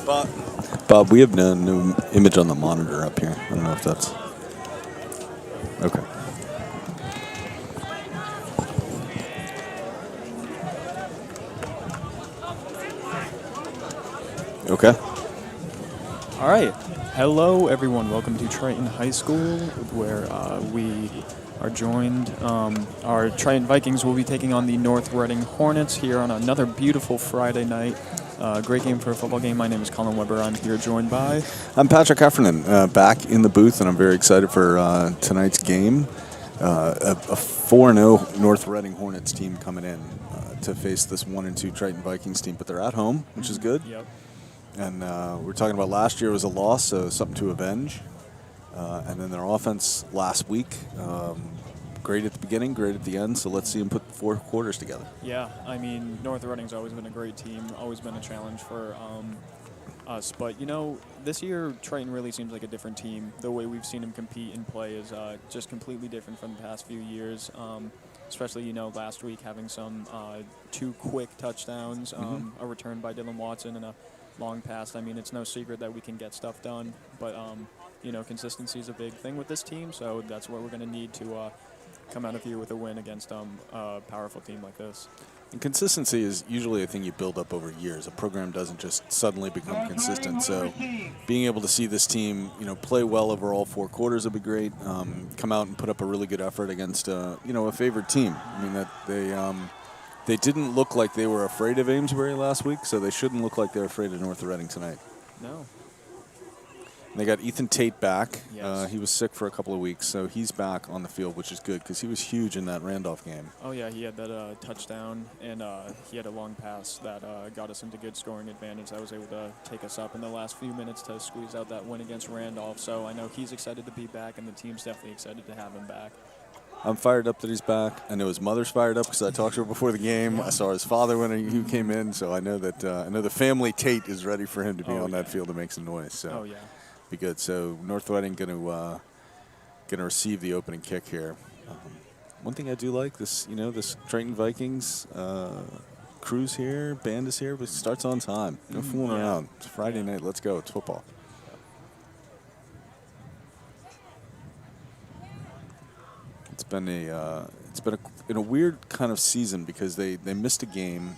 Bob, we have no new image on the monitor up here. I don't know if that's okay. Okay. All right. Hello, everyone. Welcome to Triton High School, where we are joined. Our Triton Vikings will be taking on the North Reading Hornets here on another beautiful Friday night. Great game for a football game. My name is Colin Weber. I'm here joined by... I'm Patrick Heffernan, back in the booth, and I'm very excited for tonight's game. A 4-0 North Reading Hornets team coming in to face this 1-2 Triton Vikings team, but they're at home, which is good. Yep. And we're talking about last year was a loss, so something to avenge. And then their offense last week, great at the beginning, great at the end. So let's see them put 4 quarters together. Yeah, I mean, North Reading's always been a great team, always been a challenge for us. But, you know, this year Triton really seems like a different team. The way we've seen them compete and play is just completely different from the past few years. Especially, you know, last week having some 2 quick touchdowns, a return by Dylan Watson and a long pass. I mean, it's no secret that we can get stuff done, but you know, consistency is a big thing with this team, so that's what we're going to need to come out of here with a win against a powerful team like this. And consistency is usually a thing you build up over years. A program doesn't just suddenly become consistent. So being able to see this team, you know, play well over all 4 quarters would be great. Come out and put up a really good effort against, you know, a favored team. I mean, that they didn't look like they were afraid of Amesbury last week, so they shouldn't look like they're afraid of North Reading tonight. No. And they got Ethan Tate back. Yes. He was sick for a couple of weeks, so he's back on the field, which is good because he was huge in that Randolph game. Oh, yeah, he had that touchdown, and he had a long pass that got us into good scoring advantage. That was able to take us up in the last few minutes to squeeze out that win against Randolph. So I know he's excited to be back, and the team's definitely excited to have him back. I'm fired up that he's back. I know his mother's fired up because I talked to her before the game. I saw his father when he came in, so I know that the family Tate is ready for him to be on that field to make some noise. So be good. So North Reading going to receive the opening kick here. One thing I do like this, you know, this Triton Vikings crew's here, band is here, but it starts on time. No fooling around. It's Friday night. Let's go. It's football. It's been a weird kind of season because they missed a game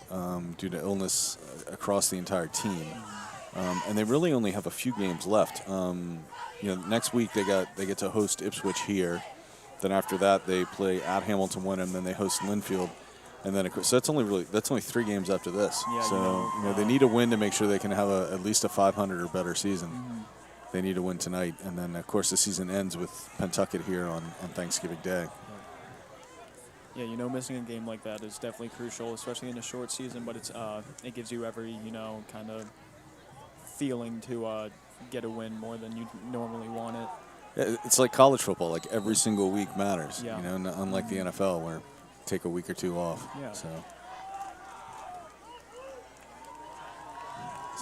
due to illness across the entire team, and they really only have a few games left. You know, next week they get to host Ipswich here. Then after that they play at Hamilton Wenham, then they host Linfield, and then so that's only 3 games after this. Yeah, so you know they need a win to make sure they can have at least a 500 or better season. They need a win tonight, and then, of course, the season ends with Pentucket here on Thanksgiving Day. Yeah, you know, missing a game like that is definitely crucial, especially in a short season, but it gives you every, you know, kind of feeling to get a win more than you normally want it. Yeah, it's like college football. Like, every single week matters, yeah. You know, unlike the NFL where take a week or 2 off. Yeah. So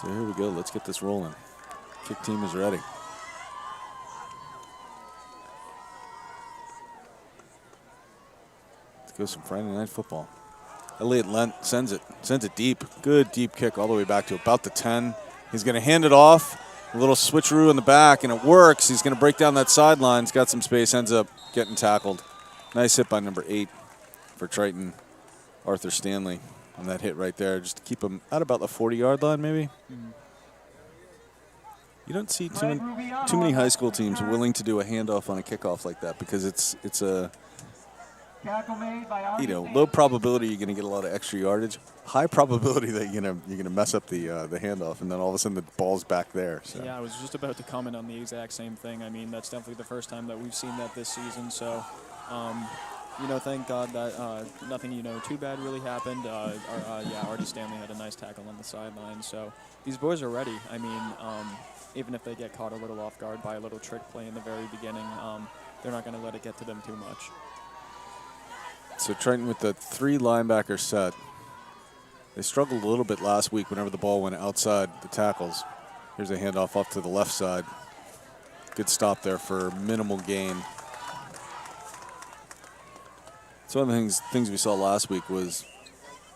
here we go. Let's get this rolling. Kick team is ready. Let's go some Friday night football. Elliott Lent sends it deep. Good deep kick all the way back to about the 10. He's going to hand it off. A little switcheroo in the back, and it works. He's going to break down that sideline. He's got some space, ends up getting tackled. Nice hit by number 8 for Triton, Arthur Stanley, on that hit right there. Just to keep him at about the 40-yard line maybe. You don't see too many high school teams willing to do a handoff on a kickoff like that because it's a, you know, low probability you're going to get a lot of extra yardage. High probability that you're gonna mess up the handoff, and then all of a sudden the ball's back there. So. Yeah, I was just about to comment on the exact same thing. I mean, that's definitely the first time that we've seen that this season. So, you know, thank God that nothing, you know, too bad really happened. Artie Stanley had a nice tackle on the sideline. So these boys are ready. I mean, even if they get caught a little off guard by a little trick play in the very beginning, they're not going to let it get to them too much. So Triton with the 3 linebacker set. They struggled a little bit last week whenever the ball went outside the tackles. Here's a handoff off to the left side. Good stop there for minimal gain. So one of the things we saw last week was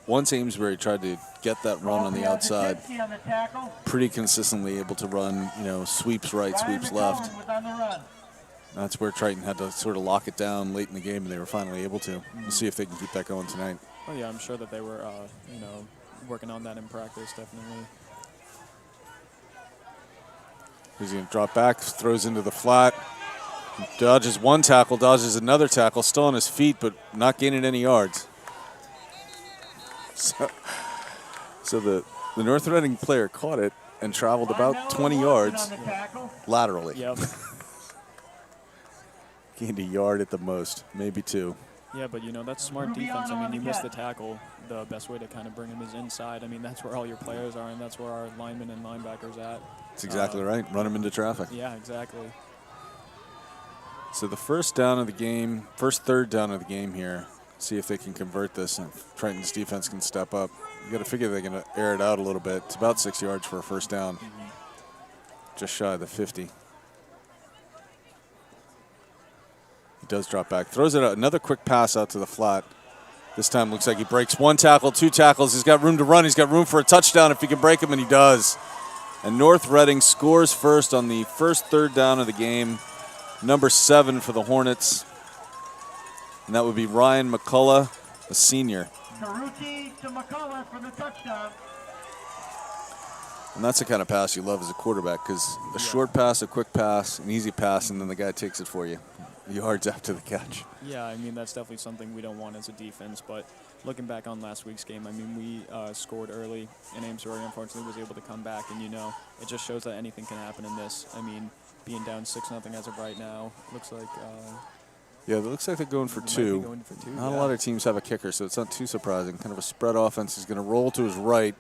once Amesbury tried to get that run on the outside, pretty consistently able to run, sweeps right, sweeps left. That's where Triton had to sort of lock it down late in the game, and they were finally able to. We'll see if they can keep that going tonight. Oh yeah, I'm sure that they were, working on that in practice, definitely. He's going to drop back, throws into the flat. Dodges one tackle, dodges another tackle, still on his feet, but not gaining any yards. So the North Reading player caught it and traveled about 20 yards laterally. Yep. Gained a yard at the most, maybe 2. Yeah, but, that's smart defense. I mean, you miss the tackle. The best way to kind of bring him is inside. I mean, that's where all your players are, and that's where our linemen and linebackers at. That's exactly right. Run him into traffic. Yeah, exactly. So the first third down of the game here, see if they can convert this and if Triton's defense can step up. You got to figure they're going to air it out a little bit. It's about 6 yards for a first down, just shy of the 50. He does drop back, throws it out, another quick pass out to the flat. This time looks like he breaks 1 tackle, 2 tackles. He's got room to run. He's got room for a touchdown if he can break him, and he does. And North Reading scores first on the first third down of the game. Number 7 for the Hornets. And that would be Ryan McCullough, a senior. Karuchi to McCullough for the touchdown. And that's the kind of pass you love as a quarterback, because a short pass, a quick pass, an easy pass, and then the guy takes it for you. Yards after the catch. Yeah, I mean, that's definitely something we don't want as a defense. But looking back on last week's game, I mean, we scored early, and Amesbury, unfortunately, was able to come back. And, it just shows that anything can happen in this. I mean, being down 6-0 as of right now, looks like... yeah, it looks like they're going for 2. Not a lot of teams have a kicker, so it's not too surprising. Kind of a spread offense. He's going to roll to his right.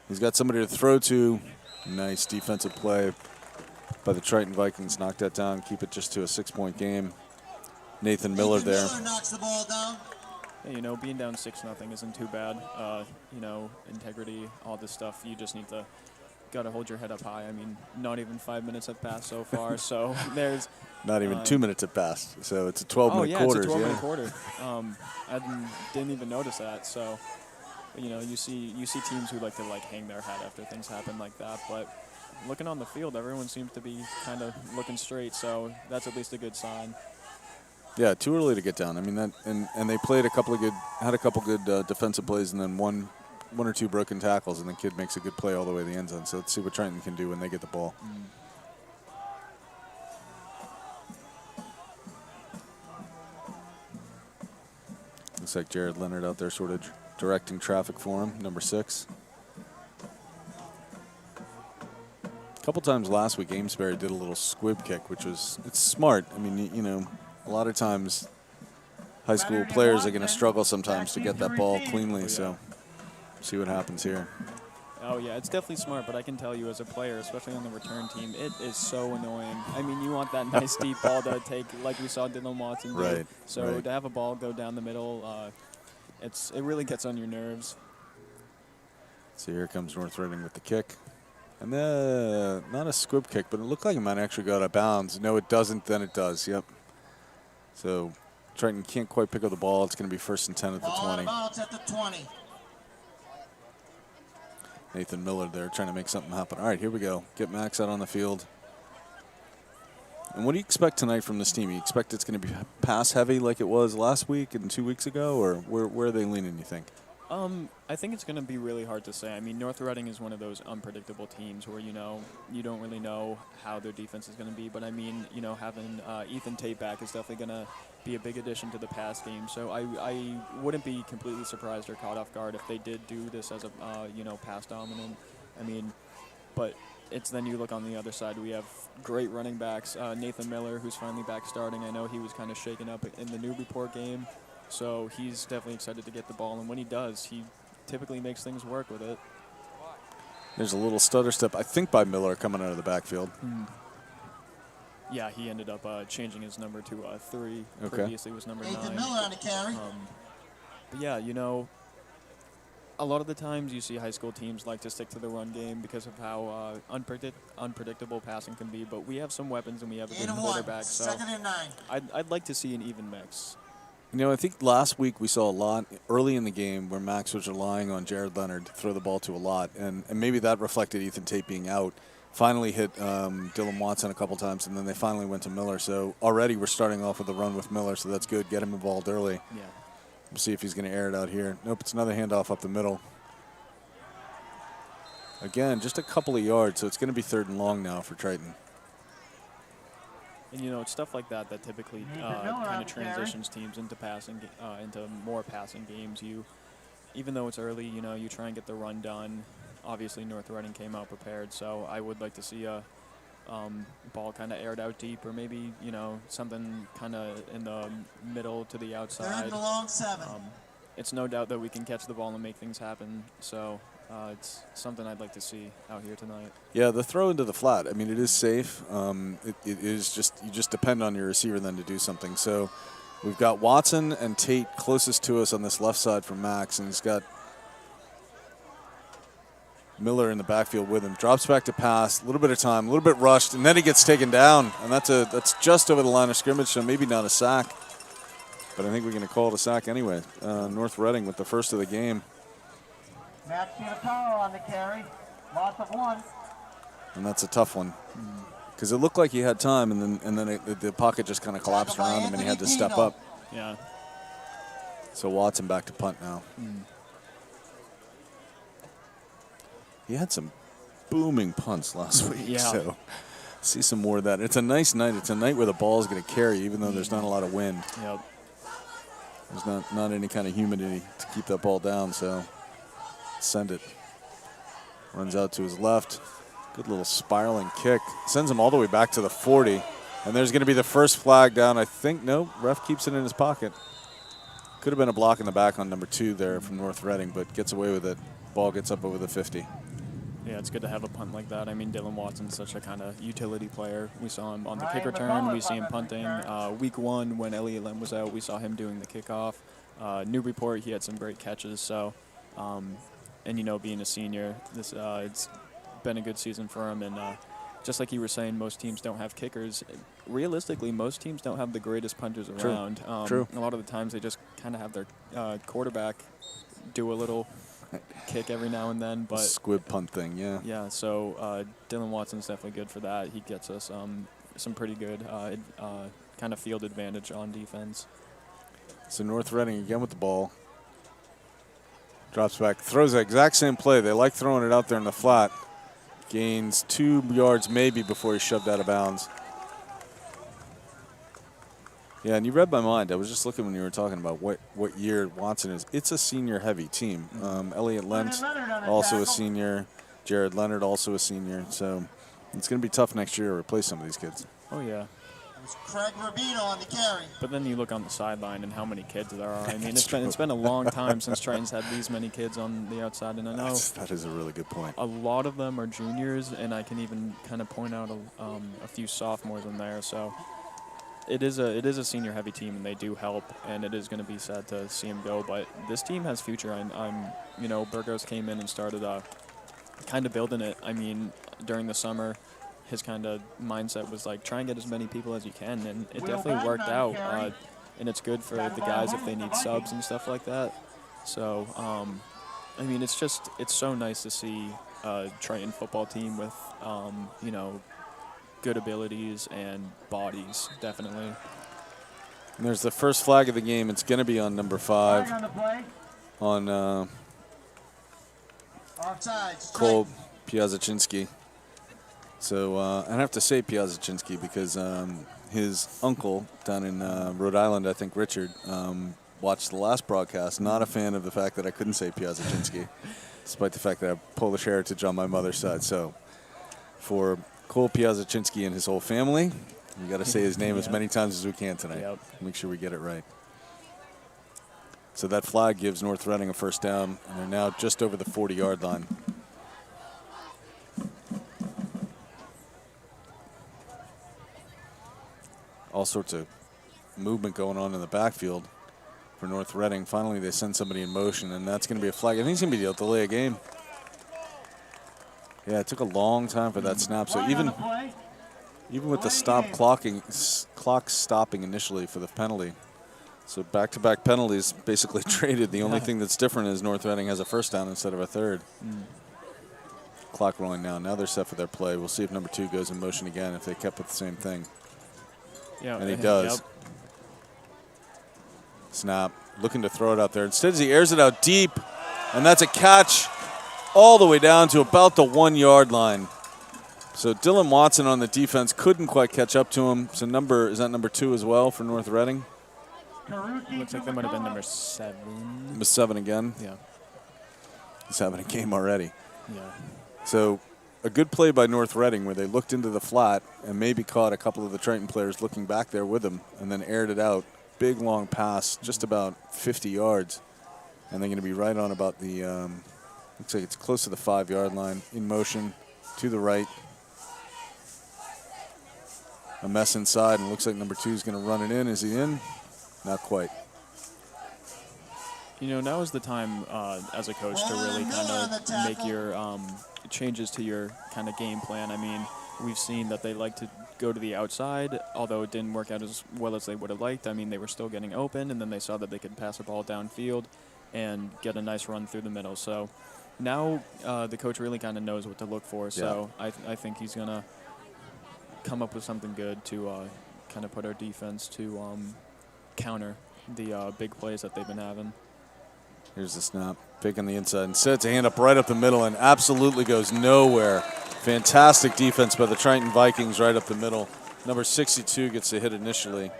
He's got somebody to throw to. Nice defensive play by the Triton Vikings. Knock that down, keep it just to a 6-point game. Nathan Miller there. Miller knocks the ball down. Yeah, being down 6-0 isn't too bad. Integrity, all this stuff. You just got to hold your head up high. I mean, not even 5 minutes have passed so far, so there's... Not even 2 minutes have passed, so it's a 12-minute quarter. It's a 12-minute quarter. I didn't even notice that, so... you see teams who like to hang their hat after things happen like that, but looking on the field, everyone seems to be kind of looking straight, so that's at least a good sign. Yeah, too early to get down. I mean, that and they played had a couple good defensive plays, and then one or 2 broken tackles, and the kid makes a good play all the way to the end zone. So let's see what Triton can do when they get the ball. Looks like Jared Leonard out there sort of directing traffic for him, number 6. A couple times last week, Amesbury did a little squib kick, it's smart. I mean, a lot of times high school players are going to struggle sometimes to get that ball cleanly, so see what happens here. Oh, yeah, it's definitely smart, but I can tell you as a player, especially on the return team, it is so annoying. I mean, you want that nice deep ball to take, like we saw Dylan Watson do. Right. So to have a ball go down the middle, it really gets on your nerves. So here comes North Reading with the kick. And not a squib kick, but it looked like it might actually go out of bounds. No, it doesn't, then it does, yep. So Triton can't quite pick up the ball. It's going to be 1st and 10 at the 20. Ball at the 20. Nathan Miller there trying to make something happen. All right, here we go. Get Max out on the field. And what do you expect tonight from this team? You expect it's going to be pass heavy like it was last week and 2 weeks ago, or where are they leaning, you think? I think it's going to be really hard to say. I mean, North Reading is one of those unpredictable teams where, you don't really know how their defense is going to be. But, I mean, having Ethan Tate back is definitely going to be a big addition to the pass game. So I wouldn't be completely surprised or caught off guard if they did do this as a, pass dominant. I mean, but it's then you look on the other side. We have great running backs. Nathan Miller, who's finally back starting. I know he was kind of shaken up in the Newburyport game. So he's definitely excited to get the ball, and when he does, he typically makes things work with it. There's a little stutter step, I think, by Miller coming out of the backfield. Yeah, he ended up changing his number to 3. Okay. Previously was number 9. Nathan Miller on the carry. But yeah, a lot of the times you see high school teams like to stick to the run game because of how unpredictable passing can be. But we have some weapons and we have a good quarterback. So 2nd and 9. I'd like to see an even mix. You know, I think last week we saw a lot early in the game where Max was relying on Jared Leonard to throw the ball to a lot, and maybe that reflected Ethan Tate being out. Finally hit Dylan Watson a couple times, and then they finally went to Miller. So already we're starting off with a run with Miller, so that's good. Get him involved early. Yeah. We'll see if he's going to air it out here. Nope, it's another handoff up the middle. Again, just a couple of yards, so it's going to be 3rd and long now for Triton. And, you know, it's stuff like that that typically kind of transitions teams into into more passing games. Even though it's early, you know, you try and get the run done. Obviously, North Reading came out prepared, so I would like to see a ball kind of aired out deep, or maybe, you know, something kind of in the middle to the outside. 3rd and long 7. It's no doubt that we can catch the ball and make things happen, so it's something I'd like to see out here tonight. Yeah, the throw into the flat, I mean, it is safe. It is just, you just depend on your receiver then to do something. So we've got Watson and Tate closest to us on this left side from Max, and he's got Miller in the backfield with him. Drops back to pass, a little bit of time, a little bit rushed, and then he gets taken down. And that's just over the line of scrimmage, so maybe not a sack. But I think we're going to call it a sack anyway. North Reading with the first of the game. Max Giancarlo on the carry. Loss of 1. And that's a tough one. Because it looked like he had time, and then the pocket just kind of collapsed around him, and he had to step up. Yeah. So Watson back to punt now. He had some booming punts last week, Yeah. so see some more of that. It's a nice night. It's a night where the ball is going to carry, even though there's not a lot of wind. Yep. There's not any kind of humidity to keep that ball down, so send it. Runs out to his left. Good little spiraling kick. Sends him all the way back to the 40. And there's going to be the first flag down. I think, no, ref keeps it in his pocket. Could have been a block in the back on number 2 there from North Reading, but gets away with it. Ball gets up over the 50. Yeah, it's good to have a punt like that. I mean, Dylan Watson's such a kind of utility player. We saw him on the kick return. We see him punting. Week 1, when Elliot Lem was out, we saw him doing the kickoff. Newburyport, he had some great catches. So, and, you know, being a senior, it's been a good season for him. And just like you were saying, most teams don't have kickers. Realistically, most teams don't have the greatest punters around. True. A lot of the times they just kind of have their quarterback do a little kick every now and then, but Squib punt thing, yeah. Yeah, so Dylan Watson's definitely good for that. He gets us some pretty good kind of field advantage on defense. So North Reading again with the ball. Drops back, throws the exact same play. They like throwing it out there in the flat. Gains 2 yards maybe before he's shoved out of bounds. Yeah, and you read my mind. I was just looking when you were talking about what year Watson is. It's a senior-heavy team. Elliot Lentz, also a senior. Jared Leonard, also a senior. So it's going to be tough next year to replace some of these kids. Oh, yeah. It's Craig Rubino on the carry. But then you look on the sideline and how many kids there are. I mean, it's been a long time since Triton's had these many kids on the outside, and I know that is a really good point. A lot of them are juniors, and I can even kind of point out a few sophomores in there. So it is a senior heavy team, and they do help, and it is going to be sad to see them go. But this team has future. You know, Burgos came in and started kind of building it. I mean, during the summer, his kind of mindset was like, try and get as many people as you can, and it definitely worked out. And it's good for the guys if they need subs and stuff like that. So, I mean, it's so nice to see a Triton football team with, you know, good abilities and bodies, definitely. And there's the first flag of the game. It's going to be on number 5. On Cole Piazzacinski. So I have to say Piazzacinski because his uncle down in Rhode Island, I think Richard, watched the last broadcast. Not a fan of the fact that I couldn't say Piazzacinski, despite the fact that I have Polish heritage on my mother's side. So for Cole Piazzacinski and his whole family, we got to say his name as many times as we can tonight. Yep. Make sure we get it right. So that flag gives North Reading a first down, and they're now just over the 40-yard line. All sorts of movement going on in the backfield for North Reading. Finally, they send somebody in motion, and that's going to be a flag. I think it's going to be a delay of game. Yeah, it took a long time for that snap. So even with the clock stopping initially for the penalty, So back-to-back penalties basically traded. The only thing that's different is North Reading has a first down instead of a third. Clock rolling now. Now they're set for their play. We'll see if number 2 goes in motion again, if they kept with the same thing. Yeah, and he does. Snap. Looking to throw it out there. Instead, he airs it out deep, and that's a catch all the way down to about the 1-yard line. So Dylan Watson on the defense couldn't quite catch up to him. So is that number 2 as well for North Reading? Looks like that might have been number 7. Number 7 again? Yeah. He's having a game already. Yeah. So a good play by North Reading where they looked into the flat and maybe caught a couple of the Triton players looking back there with them and then aired it out. Big, long pass, just about 50 yards. And they're going to be right on about the, looks like it's close to the 5-yard line, in motion to the right. A mess inside, and looks like number 2 is going to run it in. Is he in? Not quite. You know, now is the time as a coach to really kind of make your changes to your kind of game plan. I mean, we've seen that they like to go to the outside, although it didn't work out as well as they would have liked. I mean, they were still getting open, and then they saw that they could pass the ball downfield and get a nice run through the middle. So now the coach really kind of knows what to look for. So I think he's going to come up with something good to kind of put our defense to counter the big plays that they've been having. Here's the snap. Pick on the inside. And sets a hand up right up the middle and absolutely goes nowhere. Fantastic defense by the Triton Vikings right up the middle. Number 62 gets a hit initially,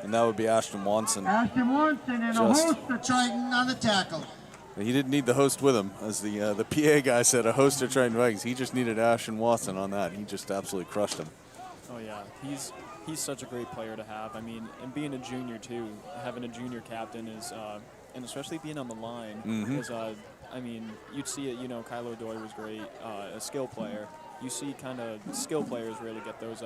and that would be Ashton Watson. Ashton Watson and a host of Triton on the tackle. He didn't need the host with him. As the PA guy said, a host of Triton Vikings. He just needed Ashton Watson on that. He just absolutely crushed him. Oh, yeah. He's such a great player to have. I mean, and being a junior, too, having a junior captain is and especially being on the line is, I mean, you'd see it, you know, Kylo Doy was great, a skill player. You see kind of skill players really get those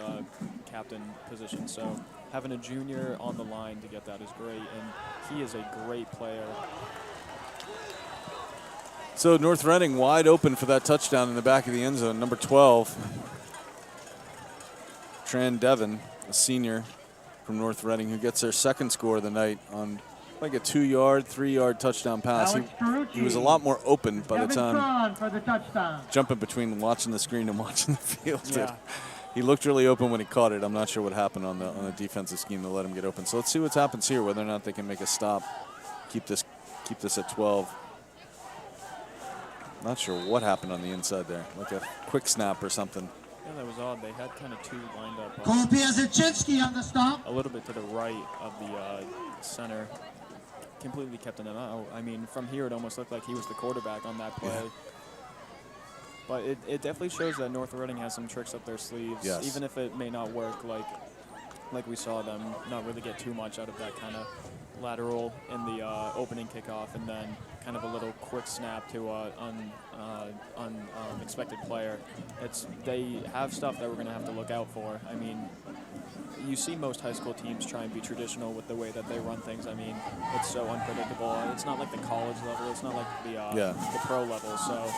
captain positions. So having a junior on the line to get that is great, and he is a great player. So North Reading wide open for that touchdown in the back of the end zone, number 12. Tran Devon, a senior from North Reading, who gets their second score of the night on like a 2-yard, 3-yard touchdown pass. He was a lot more open by the time for the touchdown. Jumping between watching the screen and watching the field. Yeah. He looked really open when he caught it. I'm not sure what happened on the defensive scheme to let him get open. So let's see what happens here, whether or not they can make a stop, keep this at 12. Not sure what happened on the inside there, like a quick snap or something. Yeah, that was odd. They had kind of 2 lined up. Cole Piazachinski on the stop. A little bit to the right of the center. Completely kept in and out. I mean, from here it almost looked like he was the quarterback on that play. Yeah. But it definitely shows that North Reading has some tricks up their sleeves, even if it may not work like we saw them not really get too much out of that kind of lateral in the opening kickoff, and then kind of a little quick snap to unexpected player. They have stuff that we're going to have to look out for. I mean, you see most high school teams try and be traditional with the way that they run things. I mean, it's so unpredictable. It's not like the college level. It's not like the pro level. So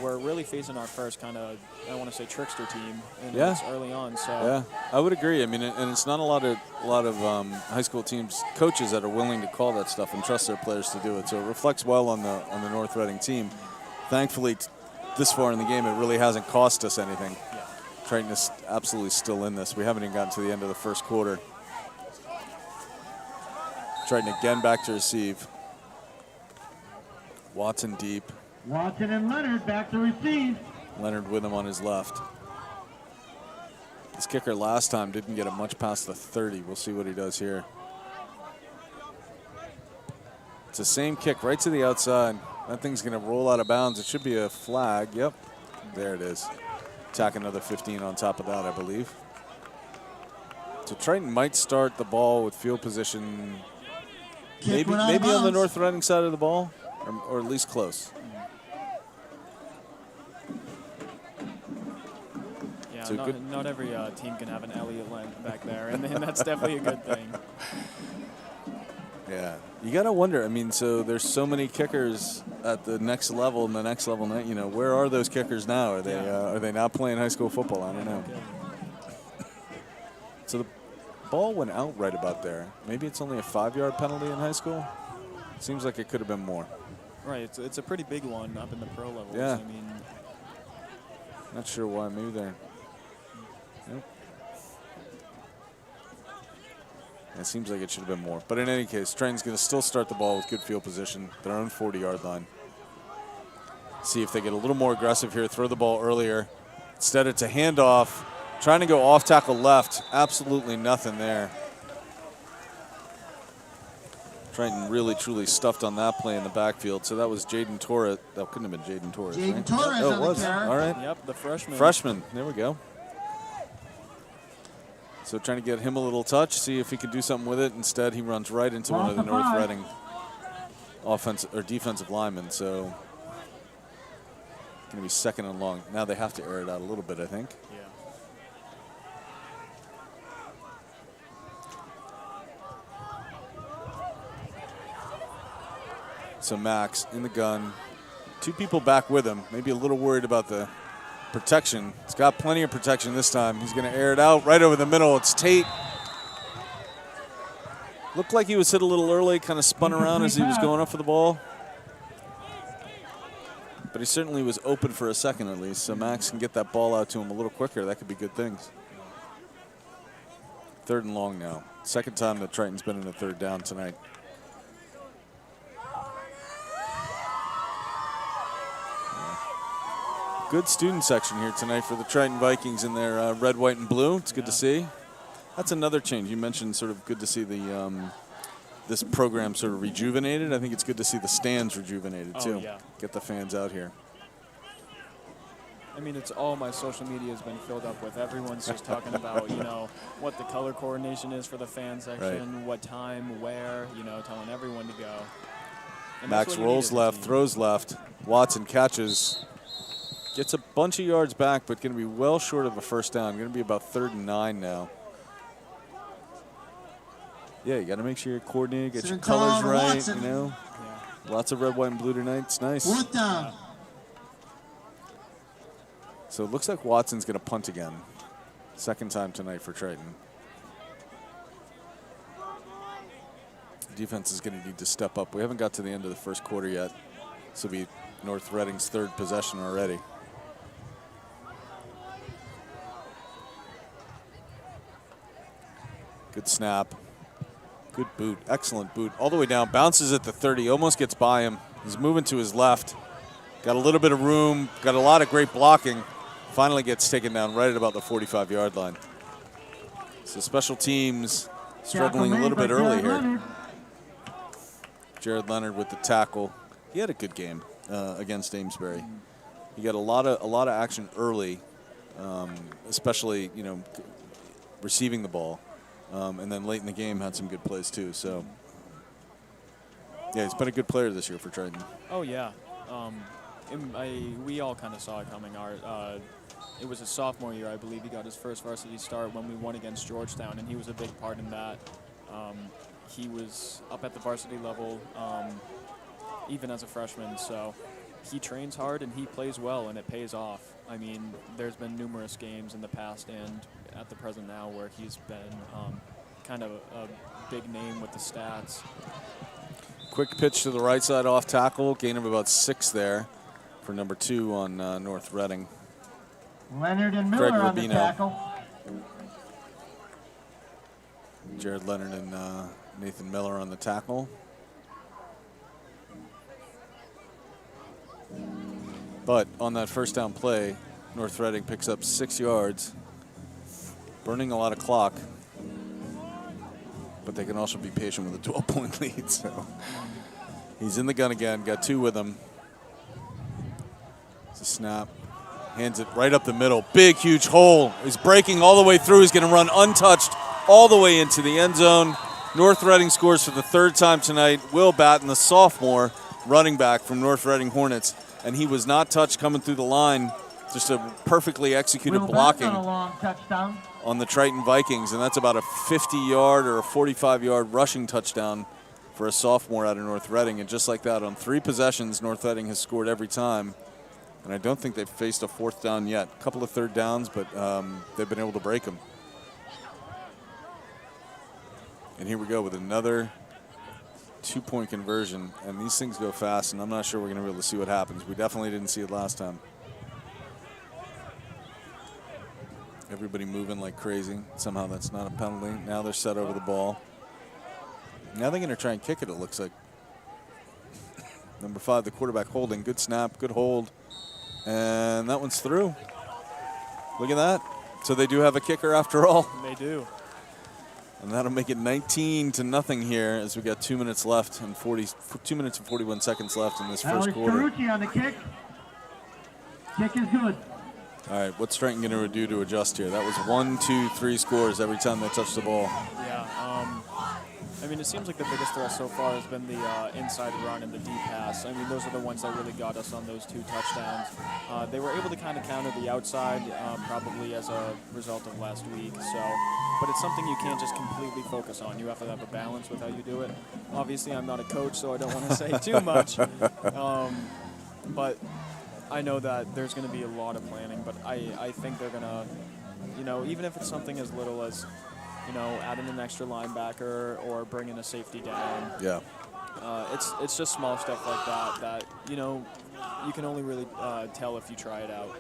we're really facing our first kind of, I want to say, trickster team, and it's early on. So yeah, I would agree. I mean, and it's not a lot of high school teams coaches that are willing to call that stuff and trust their players to do it. So it reflects well on the North Reading team. Thankfully, this far in the game, it really hasn't cost us anything. Yeah. Triton is absolutely still in this. We haven't even gotten to the end of the first quarter. Triton again back to receive. Watson deep. Watson and Leonard back to receive. Leonard with him on his left. This kicker last time didn't get it much past the 30. We'll see what he does here. It's the same kick right to the outside. That thing's going to roll out of bounds. It should be a flag. Yep, there it is. Tack another 15 on top of that, I believe. So Triton might start the ball with field position maybe on the North Reading side of the ball, or at least close. Yeah, so not every team can have an Elliott line back there, and that's definitely a good thing. Yeah, you got to wonder. I mean, so there's so many kickers at the next level and the next level. You know, where are those kickers now? Are they not playing high school football? I don't know. So ball went out right about there. Maybe it's only a 5-yard penalty in high school. Seems like it could have been more. Right, it's a pretty big one up in the pro levels. Yeah. I mean, not sure why. Maybe they're. Nope. It seems like it should have been more. But in any case, Triton's going to still start the ball with good field position, their own 40-yard line. See if they get a little more aggressive here, throw the ball earlier. Instead, it's a handoff. Trying to go off tackle left. Absolutely nothing there. Triton really, truly stuffed on that play in the backfield. So that was Jaden Torres. That couldn't have been Jaden Torres, Jaden right? Torres Oh, on it the was. carry. All right. Yep, the freshman. Freshman. There we go. So trying to get him a little touch, see if he can do something with it. Instead, he runs right into one of the North Reading offensive or defensive linemen. So going to be second and long. Now they have to air it out a little bit, I think. Yeah. So Max in the gun. 2 people back with him. Maybe a little worried about the protection. He's got plenty of protection this time. He's going to air it out right over the middle. It's Tate. Looked like he was hit a little early, kind of spun around as he was going up for the ball. But he certainly was open for a second at least, so Max can get that ball out to him a little quicker. That could be good things. 3rd and long now. Second time that Triton's been in a 3rd down tonight. Good student section here tonight for the Triton Vikings in their red, white, and blue. It's good to see. That's another change. You mentioned sort of good to see the this program sort of rejuvenated. I think it's good to see the stands rejuvenated too. Yeah. Get the fans out here. I mean, it's all my social media has been filled up with. Everyone's just talking about, you know, what the color coordination is for the fan section, Right. what time, where, you know, telling everyone to go. And Max that's what you need rolls as a left, team. throws left. Watson catches. Gets a bunch of yards back, but going to be well short of a first down. Going to be about 3rd and 9 now. Yeah, you got to make sure you're coordinated, get your colors right, Watson. you know. Yeah. Lots of red, white, and blue tonight. It's nice. 4th down. So it looks like Watson's going to punt again. Second time tonight for Triton. Defense is going to need to step up. We haven't got to the end of the first quarter yet. This will be North Reading's 3rd possession already. Good snap. Good boot. Excellent boot. All the way down. Bounces at the 30. Almost gets by him. He's moving to his left. Got a little bit of room. Got a lot of great blocking. Finally gets taken down right at about the 45-yard line. So special teams struggling a little bit early here. Jared Leonard with the tackle. He had a good game against Amesbury. He got a lot of action early, especially receiving the ball. And then late in the game had some good plays too. So, yeah, he's been a good player this year for Triton. Oh, yeah. We all kind of saw it coming. It was his sophomore year, I believe. He got his first varsity start when we won against Georgetown, and he was a big part in that. He was up at the varsity level even as a freshman, so he trains hard and he plays well, and it pays off. I mean, there's been numerous games in the past and at the present now where he's been kind of a big name with the stats. Quick pitch to the right side off tackle, gain of about 6 there for number 2 on North Reading. Leonard and Miller Greg on the Rubino. tackle. Jared Leonard and Nathan Miller on the tackle. But on that first down play, North Reading picks up 6 yards, burning a lot of clock. But they can also be patient with a 12-point lead. So he's in the gun again, got 2 with him. It's a snap. Hands it right up the middle. Big, huge hole. He's breaking all the way through. He's going to run untouched all the way into the end zone. North Reading scores for the 3rd time tonight. Will Batten, the sophomore running back from North Reading Hornets. And he was not touched coming through the line. Just a perfectly executed Will blocking Batten on a long touchdown. on the Triton Vikings. And that's about a 50-yard or a 45-yard rushing touchdown for a sophomore out of North Reading. And just like that, on 3 possessions, North Reading has scored every time. And I don't think they've faced a 4th down yet. A couple of 3rd downs, but they've been able to break them. And here we go with another 2-point conversion. And these things go fast, and I'm not sure we're going to be able to see what happens. We definitely didn't see it last time. Everybody moving like crazy. Somehow that's not a penalty. Now they're set over the ball. Now they're going to try and kick it, it looks like. Number 5, the quarterback holding. Good snap, good hold. And that one's through. Look at that. So they do have a kicker after all. They do. And that'll make it 19-0 here as we got 2 minutes left and 2 minutes and 41 seconds left in this first quarter. Carucci on the kick. Kick is good. All right, what's Triton going to do to adjust here? That was 1, 2, 3 scores every time they touched the ball. Yeah. I mean, it seems like the biggest threat so far has been the inside run and the deep pass. I mean, those are the ones that really got us on those 2 touchdowns. They were able to kind of counter the outside, probably as a result of last week. But it's something you can't just completely focus on. You have to have a balance with how you do it. Obviously, I'm not a coach, so I don't want to say too much. But I know that there's going to be a lot of planning. But I think they're going to, even if it's something as little as, adding an extra linebacker or bringing a safety down. Yeah. It's just small stuff like that you can only really tell if you try it out.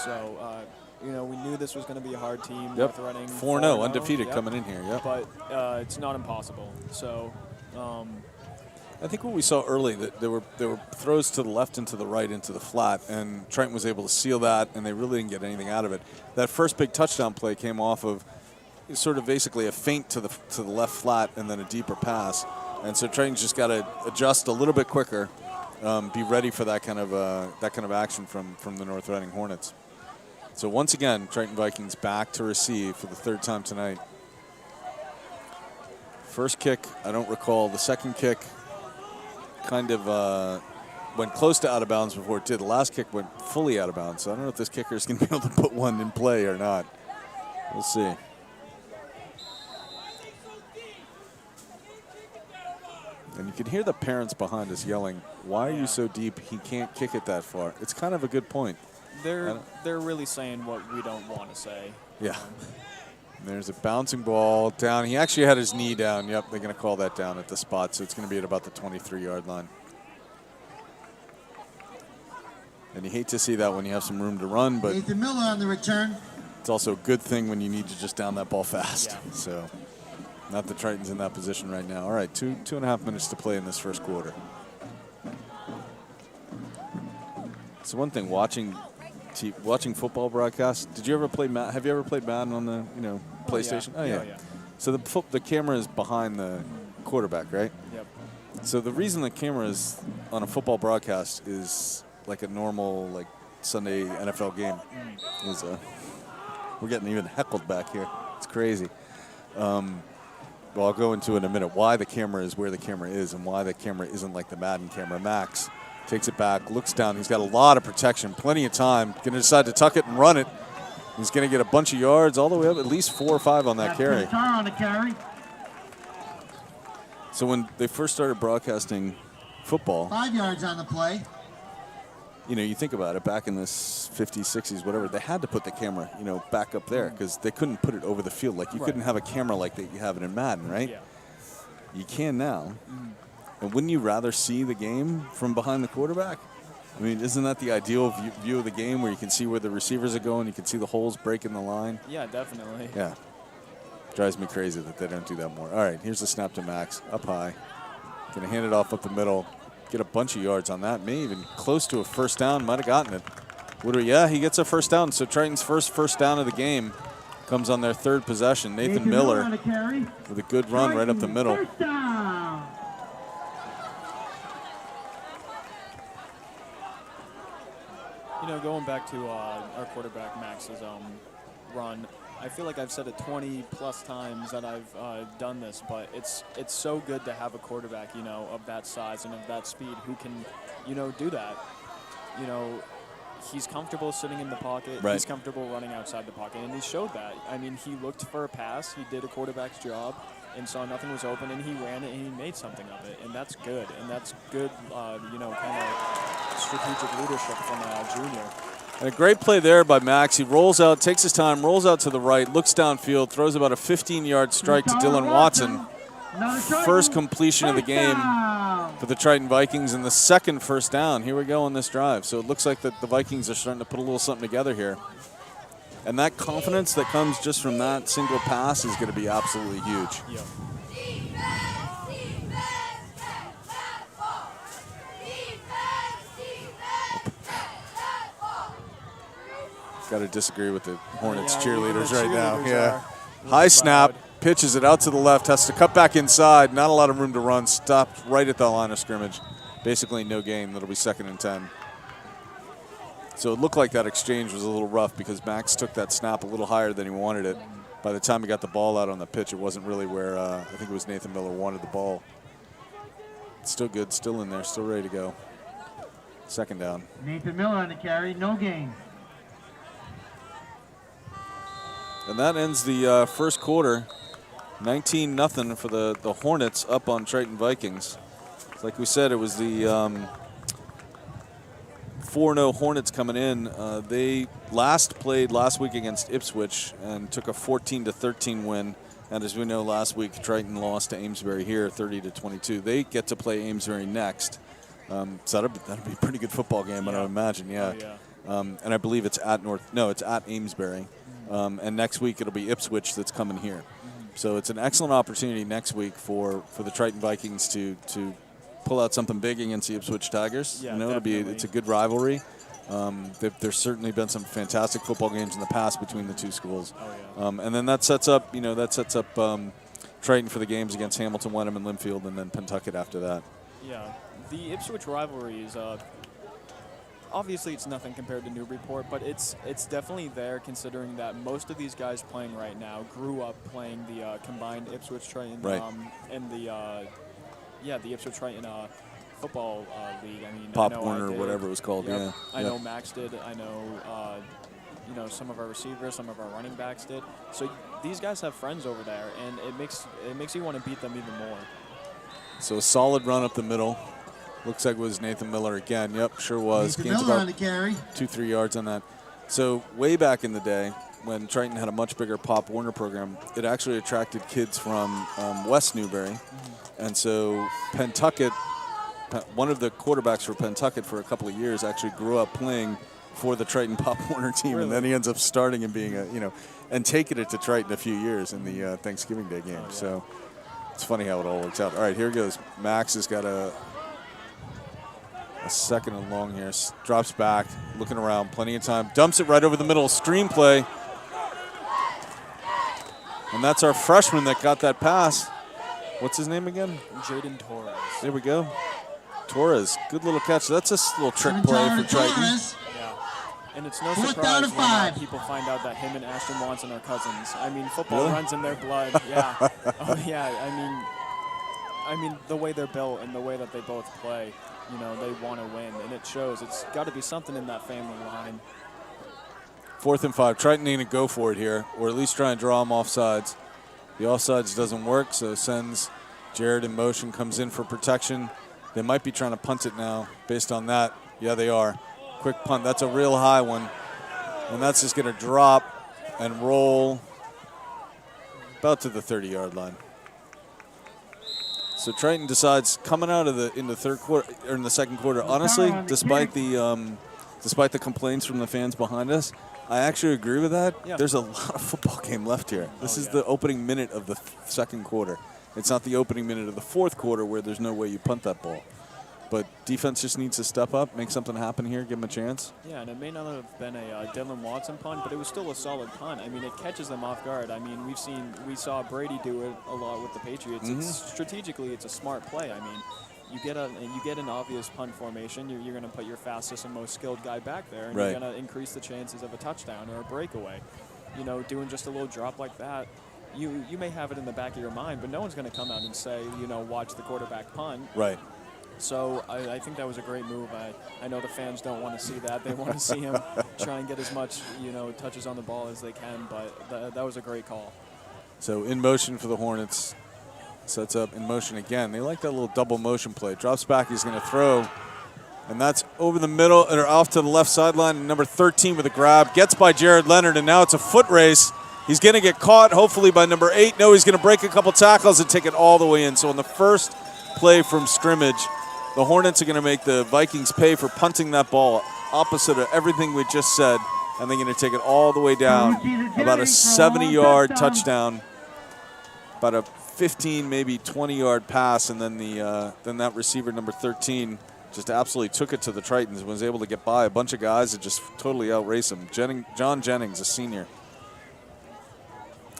So, we knew this was going to be a hard team. Yep. North Reading 4-0, undefeated yep. coming in here. Yep. But it's not impossible. So. I think what we saw early, that there were throws to the left and to the right into the flat, and Triton was able to seal that, and they really didn't get anything out of it. That first big touchdown play came off of sort of basically a feint to the left flat and then a deeper pass, and so Triton's just got to adjust a little bit quicker, be ready for that kind of action from the North Reading Hornets. So once again, Triton Vikings back to receive for the 3rd time tonight. First kick, I don't recall. The second kick kind of went close to out of bounds before it did. The last kick went fully out of bounds, so I don't know if this kicker is going to be able to put one in play or not. We'll see. And you can hear the parents behind us yelling, "Why are you so deep? He can't kick it that far." It's kind of a good point. They're really saying what we don't want to say. Yeah. There's a bouncing ball down. He actually had his knee down. Yep, they're going to call that down at the spot, so it's going to be at about the 23-yard line. And you hate to see that when you have some room to run, but Nathan Miller on the return. It's also a good thing when you need to just down that ball fast. Yeah. So, not the Triton's in that position right now. All right, two and a half minutes to play in this first quarter. So one thing, watching football broadcasts. Did you ever play Madden? Have you ever played Madden on the PlayStation? Oh yeah. So the camera is behind the quarterback, right? Yep. So the reason the camera is on a football broadcast is like a normal Sunday NFL game. Is we're getting even heckled back here. It's crazy. Well, I'll go into in a minute why the camera is where the camera is and why the camera isn't like the Madden camera. Max takes it back, looks down. He's got a lot of protection, plenty of time. Going to decide to tuck it and run it. He's going to get a bunch of yards all the way up, at least 4 or 5 on that carry. On the carry. So when they first started broadcasting football, 5 yards on the play. You think about it, back in the 50s, 60s, whatever, they had to put the camera, back up there because they couldn't put it over the field. Like you couldn't have a camera like that you have it in Madden, right? Yeah. You can now. And wouldn't you rather see the game from behind the quarterback? I mean, isn't that the ideal view of the game where you can see where the receivers are going, you can see the holes breaking the line? Yeah, definitely. Yeah. Drives me crazy that they don't do that more. All right, here's the snap to Max, up high. Going to hand it off up the middle. Get a bunch of yards on that, maybe even close to a first down, might have gotten it. Yeah, he gets a first down. So Triton's first down of the game comes on their 3rd possession. Nathan Miller with a good run right up the middle. First down. Going back to our quarterback Max's run, I feel like I've said it 20-plus times that I've done this, but it's so good to have a quarterback, of that size and of that speed who can, do that. He's comfortable sitting in the pocket. Right. He's comfortable running outside the pocket, and he showed that. I mean, he looked for a pass. He did a quarterback's job and saw nothing was open, and he ran it, and he made something of it, and that's good. And that's good, kind of strategic leadership from a junior. And a great play there by Max. He rolls out, takes his time, rolls out to the right, looks downfield, throws about a 15-yard strike to Dylan Watson. first completion of the game for the Triton Vikings and the second first down. Here we go on this drive. So it looks like that the Vikings are starting to put a little something together here. And that confidence that comes just from that single pass is going to be absolutely huge. Yeah. Got to disagree with the Hornets cheerleaders the right now. cheerleaders Yeah. are High snap, loud. pitches it out to the left, has to cut back inside. Not a lot of room to run. Stopped right at the line of scrimmage. Basically no gain. That'll be 2nd and 10. So it looked like that exchange was a little rough because Max took that snap a little higher than he wanted it. By the time he got the ball out on the pitch, it wasn't really where I think it was Nathan Miller wanted the ball. Still good, still in there, still ready to go. 2nd down. Nathan Miller on the carry, no gain. And that ends the first quarter. 19-0 for the Hornets up on Triton Vikings. Like we said, it was the 4-0 Hornets coming in. They played last week against Ipswich and took a 14-13 win. And as we know, last week Triton lost to Amesbury here, 30-22. They get to play Amesbury next. So that'll be a pretty good football game, I would imagine. Yeah. Oh, yeah. And I believe it's at it's at Amesbury. And next week it'll be Ipswich that's coming here. So it's an excellent opportunity next week for the Triton Vikings to pull out something big against the Ipswich Tigers. Yeah, you know, it's a good rivalry. There's certainly been some fantastic football games in the past between the two schools. Oh, yeah. And then that sets up Triton for the games against Hamilton, Wenham, and Linfield, and then Pentucket after that. Yeah, the Ipswich rivalry is obviously it's nothing compared to Newburyport, but it's definitely there considering that most of these guys playing right now grew up playing the combined Ipswich Triton and the Ipswich Triton football league. I mean, Pop I know Warner, I did. whatever it was called. Yep. Yeah, I know Max did. I know some of our receivers, some of our running backs did. So these guys have friends over there, and it makes you want to beat them even more. So a solid run up the middle. Looks like it was Nathan Miller again. Yep, sure was. Nathan Gains Miller about on the carry. 2-3 yards on that. So way back in the day, when Triton had a much bigger Pop Warner program, it actually attracted kids from West Newbury. And so Pentucket, one of the quarterbacks for Pentucket for a couple of years, actually grew up playing for the Triton Pop Warner team. Really? And then he ends up starting and being and taking it to Triton a few years in the Thanksgiving Day game. Oh, yeah. So it's funny how it all works out. All right, here goes. Max has got a 2nd and long here. Drops back, looking around, plenty of time. Dumps it right over the middle. Screen play. And that's our freshman that got that pass. What's his name again? Jaden Torres. There we go. Torres. Good little catch. That's a little trick play for Triton. Yeah. And it's no surprise when people find out that him and Ashton Watson are cousins. I mean, football runs in their blood. Yeah. Oh, yeah. I mean, the way they're built and the way that they both play, they want to win, and it shows. It's got to be something in that family line. 4th and 5. Triton need to go for it here, or at least try and draw them off sides. The offsides doesn't work, so sends Jared in motion, comes in for protection. They might be trying to punt it now based on that. Yeah, they are. Quick punt. That's a real high one. And that's just going to drop and roll about to the 30-yard line. So Triton decides coming out of in the third quarter or in the second quarter. Honestly, despite the complaints from the fans behind us, I actually agree with that. Yeah. There's a lot of football game left here. This is the opening minute of the second quarter. It's not the opening minute of the fourth quarter where there's no way you punt that ball. But defense just needs to step up, make something happen here, give them a chance. Yeah, and it may not have been a Dylan Watson punt, but it was still a solid punt. I mean, it catches them off guard. I mean, we saw Brady do it a lot with the Patriots. Strategically, it's a smart play. I mean, you get an obvious punt formation. You're going to put your fastest and most skilled guy back there, and you're going to increase the chances of a touchdown or a breakaway. Doing just a little drop like that. You may have it in the back of your mind, but no one's going to come out and say, watch the quarterback punt. Right. So I think that was a great move. I know the fans don't want to see that. They want to see him try and get as much, touches on the ball as they can, but that was a great call. So in motion for the Hornets. Sets up in motion again. They like that little double motion play. Drops back, he's going to throw. And that's over the middle, or off to the left sideline. Number 13 with a grab. Gets by Jared Leonard, and now it's a foot race. He's going to get caught, hopefully, by number 8. No, he's going to break a couple tackles and take it all the way in. So on the first play from scrimmage, the Hornets are going to make the Vikings pay for punting that ball, opposite of everything we just said, and they're going to take it all the way down, about a 70-yard touchdown, about a 15, maybe 20-yard pass, and then then that receiver, number 13, just absolutely took it to the Tritons and was able to get by a bunch of guys that just totally outrace him. John Jennings, a senior.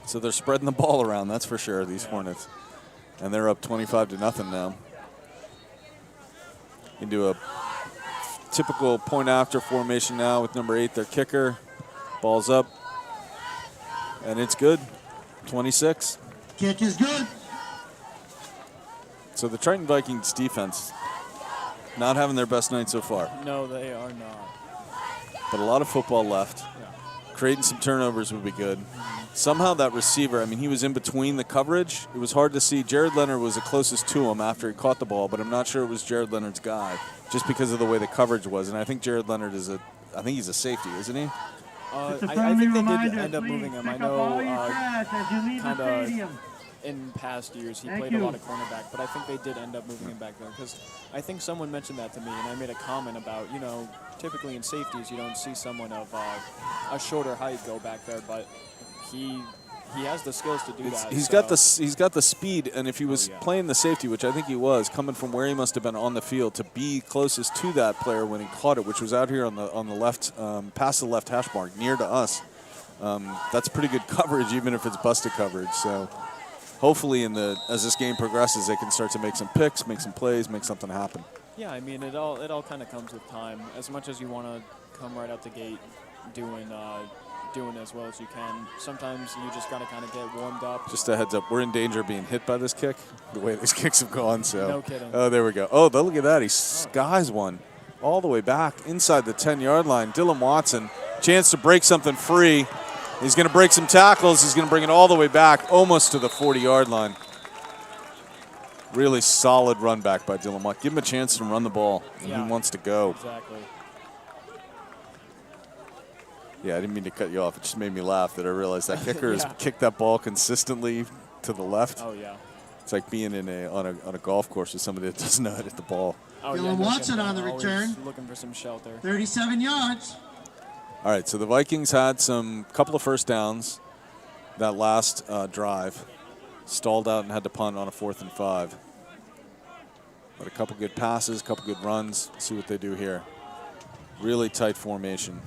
So they're spreading the ball around, that's for sure, these Hornets. And they're up 25-0 now. Into a typical point-after formation now with number 8, their kicker. Ball's up. And it's good. 26. Kick is good. So the Triton Vikings defense not having their best night so far. No, they are not. But a lot of football left. Yeah. Creating some turnovers would be good. Somehow that receiver, I mean, he was in between the coverage. It was hard to see. Jared Leonard was the closest to him after he caught the ball, but I'm not sure it was Jared Leonard's guy just because of the way the coverage was. And I think Jared Leonard is I think he's a safety, isn't he? I think they did end up moving him. I know kind of in past years he played a lot of cornerback, but I think they did end up moving him back there because I think someone mentioned that to me, and I made a comment about, you know, typically in safeties you don't see someone of a shorter height go back there, but he has the skills to do that. He's got the speed, and if he was playing the safety, which I think he was, coming from where he must have been on the field to be closest to that player when he caught it, which was out here on the left, past the left hash mark, near to us. That's pretty good coverage, even if it's busted coverage. So hopefully, as this game progresses, they can start to make some picks, make some plays, make something happen. Yeah, I mean, it all kind of comes with time. As much as you want to come right out the gate doing as well as you can, sometimes you just got to kind of get warmed up. Just a heads up, we're in danger of being hit by this kick, the way these kicks have gone. So. No kidding. Oh, there we go. Oh, look at that. He skies one all the way back inside the 10-yard line. Dylan Watson, chance to break something free. He's going to break some tackles. He's going to bring it all the way back, almost to the 40-yard line. Really solid run back by Dylan Watson. Give him a chance to run the ball, and he wants to go. Exactly. Yeah, I didn't mean to cut you off. It just made me laugh that I realized that kicker has kicked that ball consistently to the left. Oh, yeah. It's like being on a golf course with somebody that doesn't know how to hit the ball. Oh, Dylan Watson on the return. Looking for some shelter. 37 yards. All right, so the Vikings had couple of first downs that last drive. Stalled out and had to punt on a 4th and 5. But a couple good passes, a couple good runs. See what they do here. Really tight formation.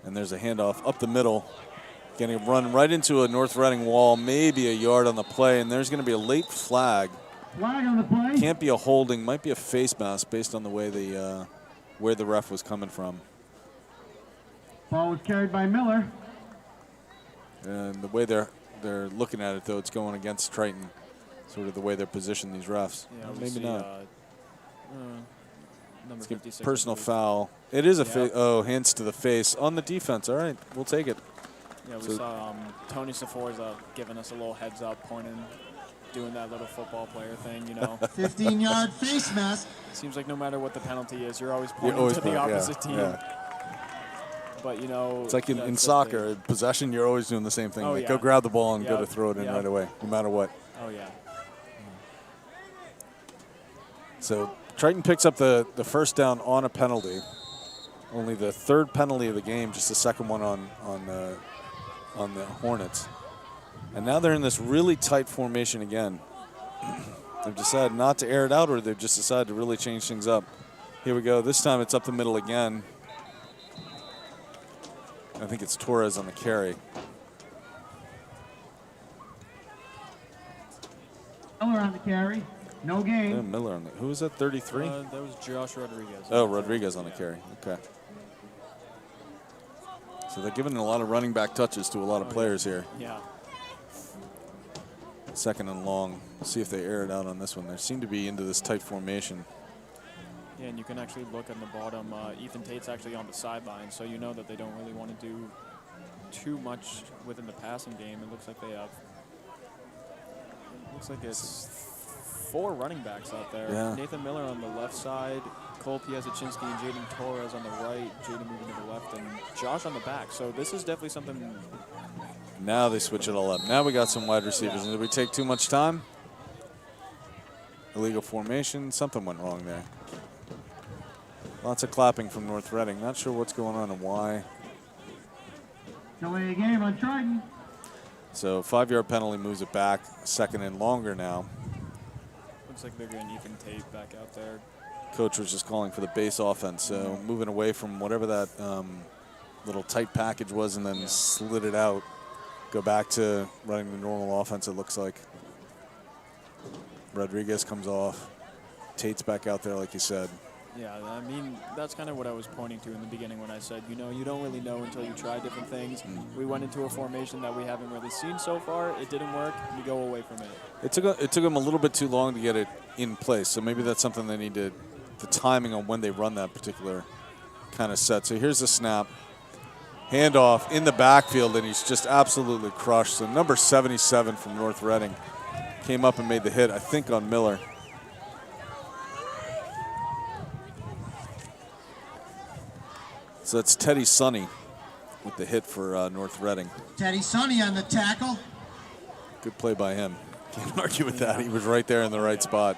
And there's a handoff up the middle. Getting a run right into a North Reading wall, maybe a yard on the play, and there's going to be a late flag. Flag on the play. Can't be a holding, might be a face mask based on the way where the ref was coming from. Ball was carried by Miller. And the way they're looking at it, though, it's going against Triton. Sort of the way they're positioning these refs. Yeah, maybe not. Number 56. Personal foul. It is a hands to the face on the defense. All right, we'll take it. Yeah, we saw Tony Saforza giving us a little heads up, pointing, doing that little football player thing, you know. 15-yard face mask. Seems like no matter what the penalty is, you're always pointing to the opposite team. Yeah. But, you know. It's like in soccer, in possession, you're always doing the same thing. Oh, like go grab the ball and go to throw it in Yep. right away, no matter what. Oh, yeah. So Triton picks up the first down on a penalty. Only the 3rd penalty of the game, just the 2nd one on the Hornets. And now they're in this really tight formation again. They've decided not to air it out, or they've just decided to really change things up. Here we go. This time it's up the middle again. I think it's Torres on the carry. Miller on the carry. No gain. Yeah, Miller on the. Who was that? 33. That was Josh Rodriguez. Oh, Rodriguez on the carry. Okay. So they're giving a lot of running back touches to a lot of players here. Yeah. 2nd and long. We'll see if they air it out on this one. They seem to be into this tight formation. Yeah, and you can actually look at the bottom. Ethan Tate's actually on the sideline, so you know that they don't really want to do too much within the passing game. It looks like they have. Looks like it's 4 running backs out there. Yeah. Nathan Miller on the left side, Cole Piazachinski and Jaden Torres on the right, Jaden moving to the left, and Josh on the back. So this is definitely something. Now they switch it all up. Now we got some wide receivers. And did we take too much time? Illegal formation. Something went wrong there. Lots of clapping from North Reading. Not sure what's going on and why. Delay a game on Triton. So 5-yard penalty moves it back. Second and longer now. Looks like they're getting Ethan Tate back out there. Coach was just calling for the base offense. So moving away from whatever that little tight package was and then slid it out. Go back to running the normal offense, it looks like. Rodriguez comes off. Tate's back out there, like you said. Yeah, I mean, that's kind of what I was pointing to in the beginning when I said, you know, you don't really know until you try different things. We went into a formation that we haven't really seen so far. It didn't work. We go away from it. It took them a little bit too long to get it in place, so maybe that's something they need to, the timing on when they run that particular kind of set. So here's the snap. Handoff in the backfield, and he's just absolutely crushed. So number 77 from North Reading came up and made the hit, I think, on Miller. So that's Teddy Sonny with the hit for North Reading. Teddy Sonny on the tackle. Good play by him. Can't argue with that. He was right there in the right spot.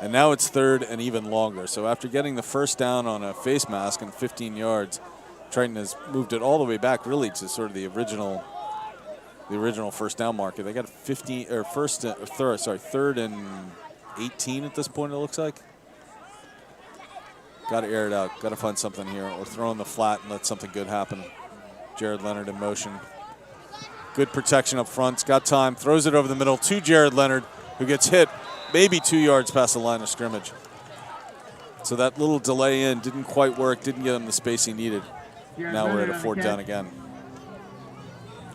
And now it's third and even longer. So after getting the first down on a face mask and 15 yards, Triton has moved it all the way back really to sort of the original first down marker. They got a third and 18 at this point, it looks like. Got to air it out. Got to find something here, or throw in the flat and let something good happen. Jared Leonard in motion. Good protection up front. It's got time. Throws it over the middle to Jared Leonard, who gets hit maybe 2 yards past the line of scrimmage. So that little delay in didn't quite work. Didn't get him the space he needed. Now we're at a fourth down again.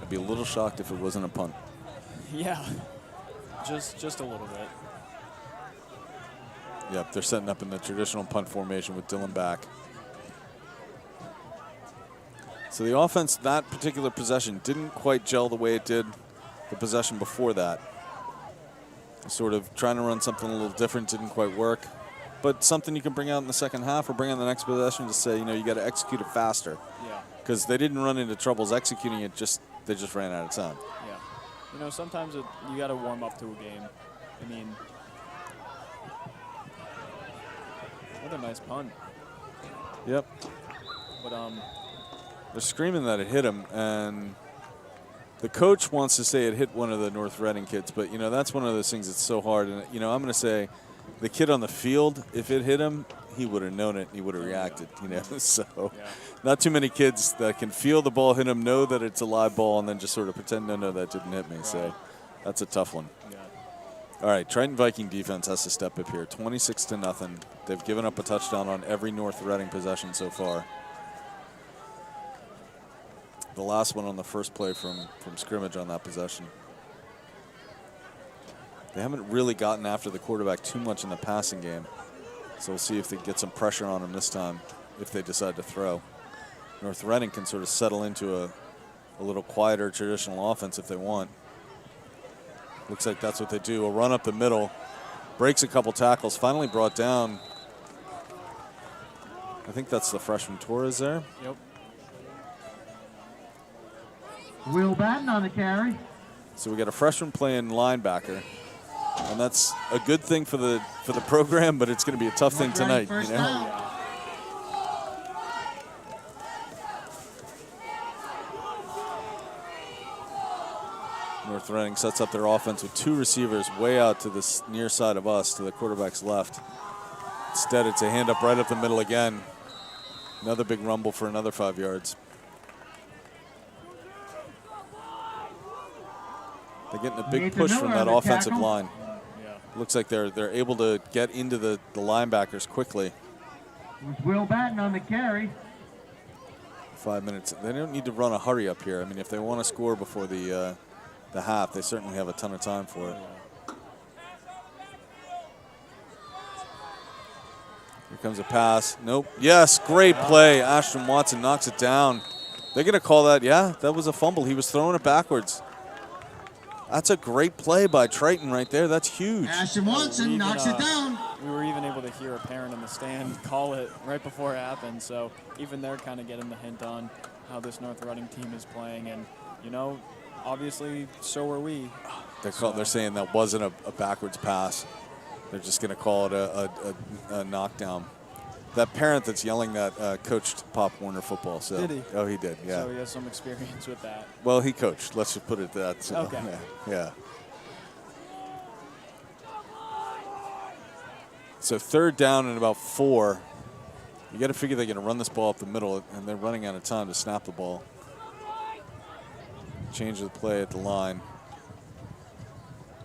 I'd be a little shocked if it wasn't a punt. Yeah, just a little bit. Yep, they're setting up in the traditional punt formation with Dylan back. So the offense, that particular possession, didn't quite gel the way it did the possession before that. Sort of trying to run something a little different, didn't quite work. But something you can bring out in the second half or bring on the next possession to say, you know, you got to execute it faster. Yeah. Because they didn't run into troubles executing it, they just ran out of time. Yeah. You know, sometimes you got to warm up to a game. I mean, what a nice punt. Yep. But they're screaming that it hit him, and the coach wants to say it hit one of the North Reading kids, but you know that's one of those things that's so hard. And you know, I'm going to say the kid on the field, if it hit him, he would have known it. He would have reacted. You know, so not too many kids that can feel the ball hit him, know that it's a live ball, and then just sort of pretend, no, that didn't hit me. Right. So that's a tough one. Yeah. All right, Triton Viking defense has to step up here. 26-0. They've given up a touchdown on every North Reading possession so far. The last one on the first play from scrimmage on that possession. They haven't really gotten after the quarterback too much in the passing game. So we'll see if they get some pressure on him this time if they decide to throw. North Reading can sort of settle into a little quieter traditional offense if they want. Looks like that's what they do. A run up the middle, breaks a couple tackles, finally brought down. I think that's the freshman Torres there. Yep. Will Batten on the carry. So we got a freshman playing linebacker, and that's a good thing for the program, but it's going to be a tough thing tonight. You know? North Reading sets up their offense with two receivers way out to the near side of us, to the quarterback's left. Instead, it's a hand up right up the middle again. Another big rumble for another 5 yards. They're getting a big push from that offensive line. Yeah. Looks like they're able to get into the linebackers quickly. Will Batten on the carry. 5 minutes. They don't need to run a hurry up here. I mean, if they want to score before the half, they certainly have a ton of time for it. Here comes a pass. Nope. Yes, great play. Ashton Watson knocks it down. They're going to call that, that was a fumble. He was throwing it backwards. That's a great play by Triton right there. That's huge. Ashton Watson knocks it down. We were even been able to hear a parent in the stand call it right before it happened. So even they're kind of getting the hint on how this North Reading team is playing. And, you know, obviously so are we. They're saying that wasn't a backwards pass. They're just going to call it a knockdown. That parent that's yelling that coached Pop Warner football. So. Did he? Oh, he did, yeah. So he has some experience with that. Well, he coached. Let's just put it at that. So, okay. Yeah. So 3rd down and about 4. You got to figure they're going to run this ball up the middle, and they're running out of time to snap the ball. Change the play at the line.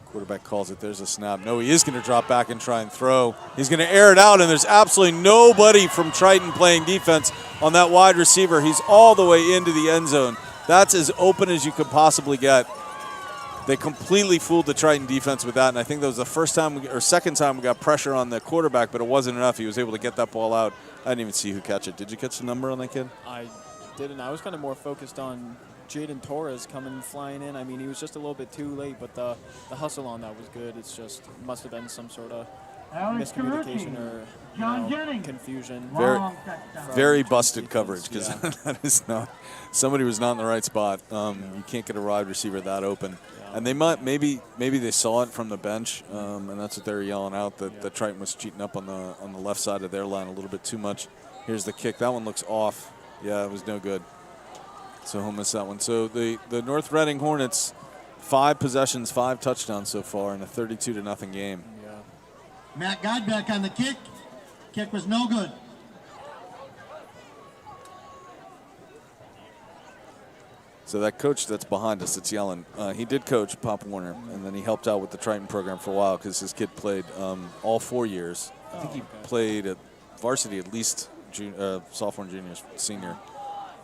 Quarterback calls it. There's a snap. No, he is going to drop back and try and throw. He's going to air it out, and there's absolutely nobody from Triton playing defense on that wide receiver. He's all the way into the end zone. That's as open as you could possibly get. They completely fooled the Triton defense with that, and I think that was the second time we got pressure on the quarterback, but it wasn't enough. He was able to get that ball out. I didn't even see who catch it. Did you catch the number on that kid? I didn't. I was kind of more focused on Jaden Torres coming flying in. I mean, he was just a little bit too late, but the hustle on that was good. It's just must have been some sort of miscommunication or confusion. Very busted coverage, because that is not. Somebody was not in the right spot. You can't get a wide receiver that open. And they maybe they saw it from the bench, and that's what they were yelling out, that Triton was cheating up on the left side of their line a little bit too much. Here's the kick. That one looks off. Yeah, it was no good. So he'll miss that one. So the North Reading Hornets, 5 possessions, 5 touchdowns so far in a 32-0 game. Yeah. Matt Godbeck on the kick. Kick was no good. So that coach that's behind us that's yelling, he did coach Pop Warner, and then he helped out with the Triton program for a while because his kid played all 4 years. I think he played at varsity at least sophomore, junior, senior.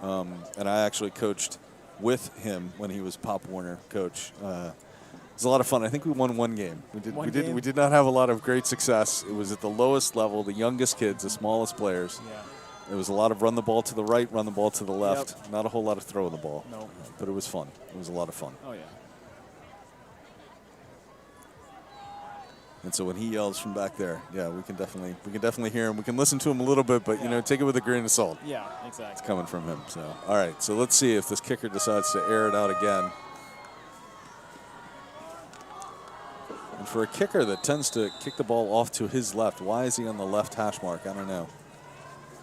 And I actually coached with him when he was Pop Warner coach. It was a lot of fun. I think we won 1 game. We did not have a lot of great success. It was at the lowest level, the youngest kids, the smallest players. Yeah. It was a lot of run the ball to the right, run the ball to the left. Yep. Not a whole lot of throwing the ball. No. But it was fun. It was a lot of fun. Oh, yeah. And so when he yells from back there, yeah, we can definitely hear him. We can listen to him a little bit, but, you know, take it with a grain of salt. Yeah, exactly. It's coming from him. So, all right. So let's see if this kicker decides to air it out again. And for a kicker that tends to kick the ball off to his left, why is he on the left hash mark? I don't know.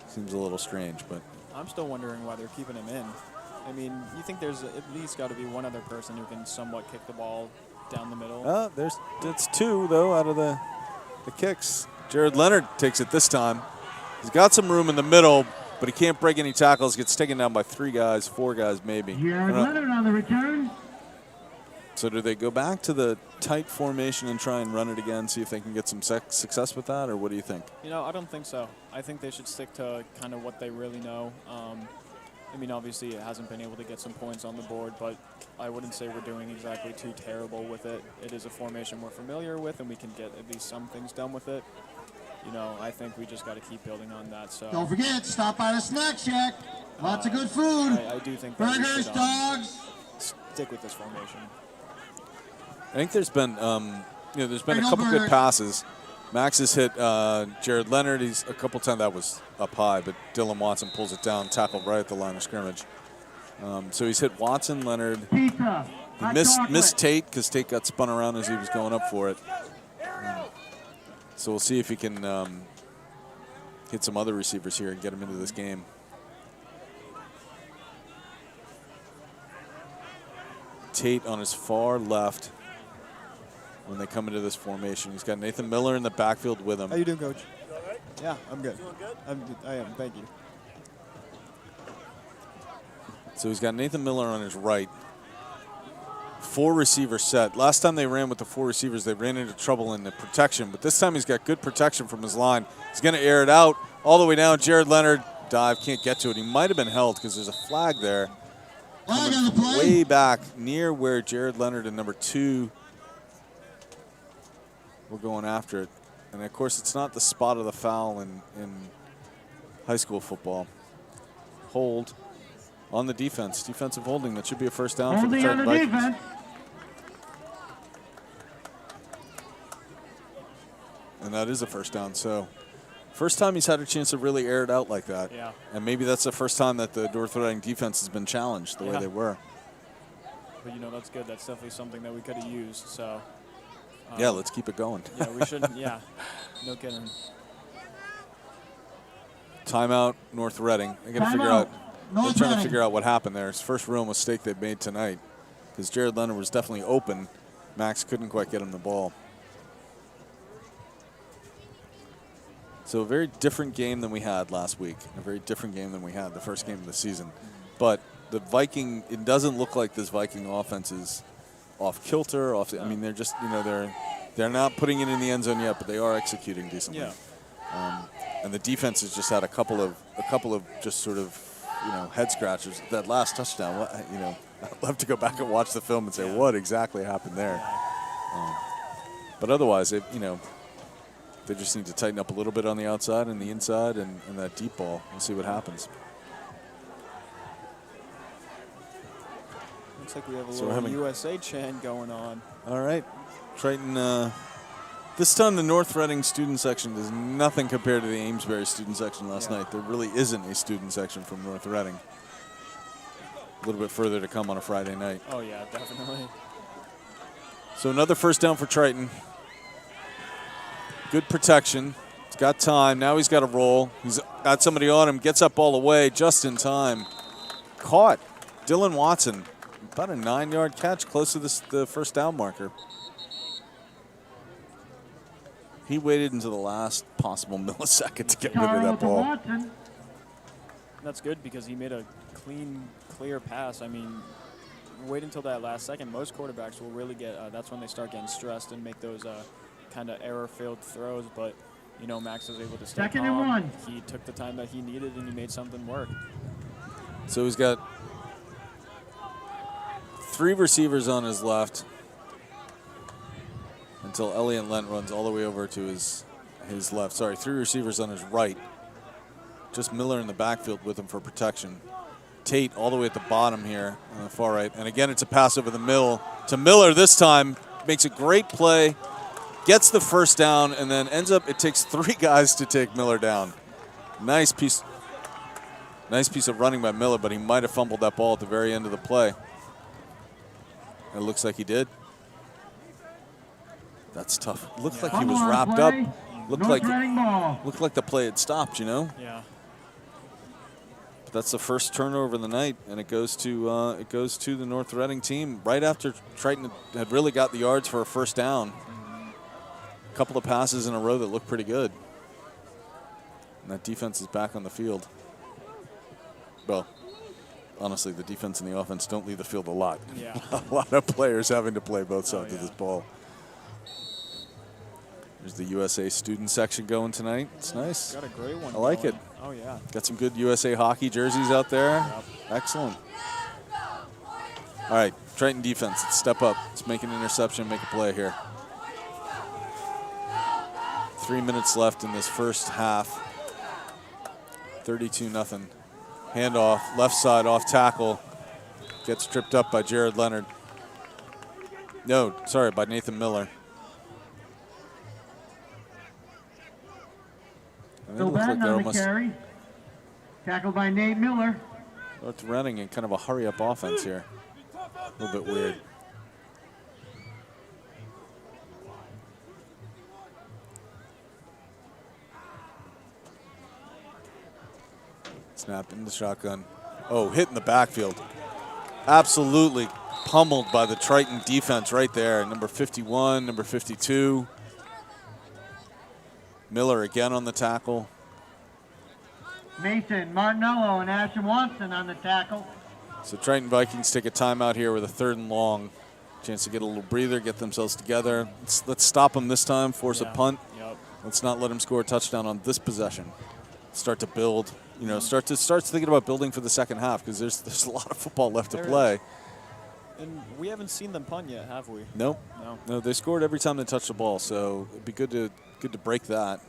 Seems a little strange, but I'm still wondering why they're keeping him in. I mean, you think there's at least got to be one other person who can somewhat kick the ball down the middle. That's 2 though out of the kicks. Jared Leonard takes it this time. He's got some room in the middle, but he can't break any tackles. Gets taken down by 3 guys, 4 guys maybe. Jared Leonard on the return. So do they go back to the tight formation and try and run it again, see if they can get some success with that, or what do you think? You know, I don't think so. I think they should stick to kind of what they really know. I mean, obviously it hasn't been able to get some points on the board, but I wouldn't say we're doing exactly too terrible with it. It is a formation we're familiar with, and we can get at least some things done with it. You know, I think we just got to keep building on that. So don't forget, stop by the snack shack. Lots of good food. I do think burgers, dogs. Stick with this formation. I think there's been, there's been a couple good passes. Max has hit Jared Leonard. He's a couple times that was up high, but Dylan Watson pulls it down, tackled right at the line of scrimmage. So he's hit Watson, Leonard. He missed Tate because Tate got spun around as he was going up for it. So we'll see if he can hit some other receivers here and get him into this game. Tate on his far left when they come into this formation. He's got Nathan Miller in the backfield with him. How you doing, Coach? You all right? Yeah, I'm good. Doing good? I am, thank you. So he's got Nathan Miller on his right. 4 receiver set. Last time they ran with the 4 receivers, they ran into trouble in the protection, but this time he's got good protection from his line. He's going to air it out all the way down. Jared Leonard dive, can't get to it. He might have been held because there's a flag there. Flag on the play. Way back near where Jared Leonard and number 2 were going after it. And of course, it's not the spot of the foul in high school football. Hold on the defense. Defensive holding. That should be a first down for the Triton Vikings. Defense. And and that is a first down. So first time he's had a chance to really air it out like that. Yeah. And maybe that's the first time that the North Reading defense has been challenged the way they were. But, that's good. That's definitely something that we could have used. So. Yeah, let's keep it going. Yeah, we should. Yeah, no kidding. Timeout, North Reading. They're trying to figure out what happened there. It's the first real mistake they've made tonight because Jared Leonard was definitely open. Max couldn't quite get him the ball. So a very different game than we had last week. A very different game than we had the first game of the season. But the Viking, it doesn't look like this Viking offense is off kilter. I mean, they're just, they're not putting it in the end zone yet, but they are executing decently. Yeah. And the defense has just had a couple of just sort of, head scratchers. That last touchdown, I'll have to go back and watch the film and say what exactly happened there. But otherwise, they just need to tighten up a little bit on the outside and the inside and that deep ball. We'll see what happens. Looks like we have a little USA chant going on. All right. Triton, this time the North Reading student section is nothing compared to the Amesbury student section last night. There really isn't a student section from North Reading. A little bit further to come on a Friday night. Oh, yeah, definitely. So another first down for Triton. Good protection. He's got time. Now he's got to roll. He's got somebody on him. Gets up all the way just in time. Caught. Dylan Watson. About a 9-yard catch close to the first down marker. He waited until the last possible millisecond to get rid of that ball. That's good because he made a clean, clear pass. I mean, wait until that last second. Most quarterbacks will really get, that's when they start getting stressed and make those kind of error-filled throws. But, Max was able to stay calm. 2nd and 1. He took the time that he needed and he made something work. So he's got 3 receivers on his left until Elliot Lent runs all the way over to his left. Sorry, 3 receivers on his right. Just Miller in the backfield with him for protection. Tate all the way at the bottom here on the far right. And again, it's a pass over the middle to Miller this time. Makes a great play, gets the first down, and then ends up, it takes 3 guys to take Miller down. Nice piece of running by Miller, but he might have fumbled that ball at the very end of the play. It looks like he did. That's tough. Looked like he was wrapped up. Looked like the play had stopped, Yeah. But that's the first turnover of the night, and it goes to the North Reading team right after Triton had really got the yards for a first down. A couple of passes in a row that looked pretty good. And that defense is back on the field. Well, honestly, the defense and the offense don't leave the field a lot. Yeah. A lot of players having to play both sides of this ball. There's the USA student section going tonight. It's nice. Got a great one. I like it. Oh, yeah. Got some good USA hockey jerseys out there. Yep. Excellent. All right, Triton defense, let's step up. Let's make an interception, make a play here. 3 minutes left in this first half. 32-0. Handoff, left side, off tackle. Gets tripped up by Jared Leonard. No, sorry, by Nathan Miller. Still back on the carry. Tackled by Nate Miller. North Reading in kind of a hurry-up offense here. A little bit weird. Snap in the shotgun. Oh, hit in the backfield. Absolutely pummeled by the Triton defense right there. Number 51, number 52. Miller again on the tackle. Mason, Martinello, and Ashton Watson on the tackle. So Triton Vikings take a timeout here with a 3rd and long. Chance to get a little breather, get themselves together. Let's stop them this time, force a punt. Yep. Let's not let them score a touchdown on this possession. Start to build, start thinking about building for the second half because there's a lot of football left to play. And we haven't seen them punt yet, have we? Nope. No. They scored every time they touched the ball, so it'd be good to break that.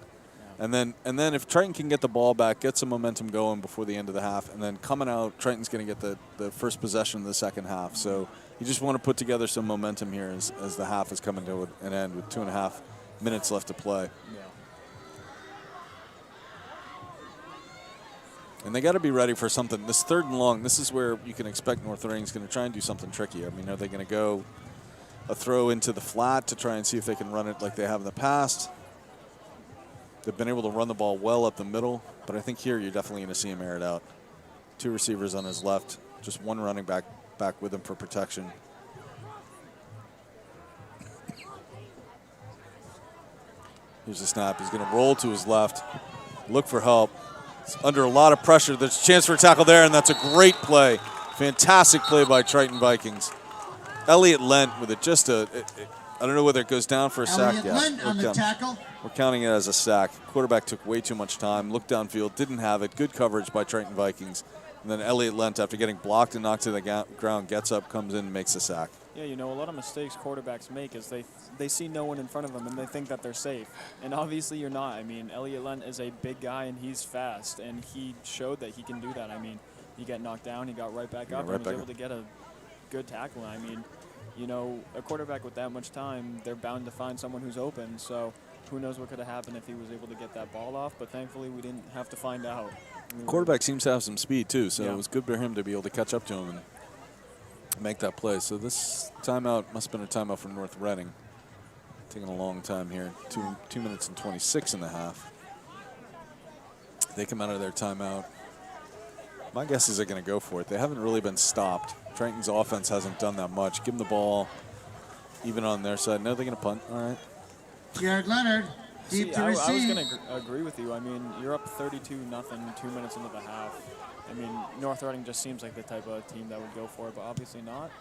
Yeah. And then if Triton can get the ball back, get some momentum going before the end of the half, and then coming out, Triton's going to get the first possession of the second half. So you just want to put together some momentum here as the half is coming to an end with 2.5 minutes left to play. Yeah. And they got to be ready for something. This 3rd and long, this is where you can expect North Reading's going to try and do something tricky. I mean, are they going to go a throw into the flat to try and see if they can run it like they have in the past? They've been able to run the ball well up the middle, but I think here you're definitely going to see him air it out. 2 receivers on his left, just 1 running back with him for protection. Here's the snap. He's going to roll to his left, look for help. It's under a lot of pressure. There's a chance for a tackle there, and that's a great play. Fantastic play by Triton Vikings. Elliott Lent with it. I don't know whether it goes down for a sack. Elliott Lent on the tackle. We're counting it as a sack. Quarterback took way too much time, looked downfield, didn't have it. Good coverage by Triton Vikings. And then Elliott Lent, after getting blocked and knocked to the ground, gets up, comes in, and makes a sack. Yeah, you know, a lot of mistakes quarterbacks make is they see no one in front of them and they think that they're safe. And obviously you're not. I mean, Elliott Lent is a big guy and he's fast, and he showed that he can do that. I mean, he got knocked down, he got right back up, and was able to get a good tackle. I mean, you know, a quarterback with that much time, they're bound to find someone who's open. So who knows what could have happened if he was able to get that ball off. But thankfully we didn't have to find out. Quarterback seems to have some speed too, so it was good for him to be able to catch up to him and make that play. So this timeout must have been a timeout from North Reading. Taking a long time here, 2 minutes and 26 in the half. They come out of their timeout. My guess is they're going to go for it. They haven't really been stopped. Triton's offense hasn't done that much. Give them the ball, even on their side. No, they're going to punt. All right. Jared Leonard, deep to receive. I was going to agree with you. I mean, you're up 32-0, 2 minutes into the half. I mean, North Reading just seems like the type of team that would go for it, but obviously not.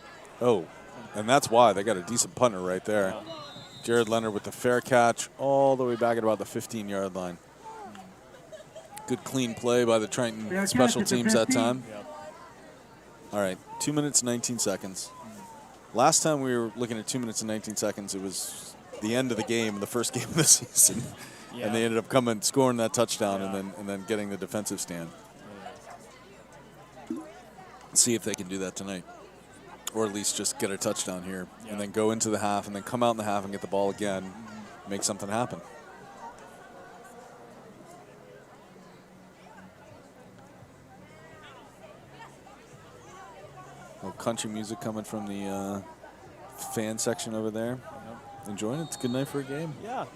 Oh, and that's why they got a decent punter right there. Yeah. Jared Leonard with the fair catch all the way back at about the 15-yard line. Good clean play by the Triton special teams that time. Yep. All right, 2 minutes, 19 seconds. Last time we were looking at 2 minutes and 19 seconds, it was the end of the game, the first game of the season. Yeah. And they ended up scoring that touchdown and then getting the defensive stand. Let's see if they can do that tonight, or at least just get a touchdown here and then go into the half and then come out in the half and get the ball again, make something happen. Little country music coming from the fan section over there. Yep. Enjoying it? It's a good night for a game. Yeah.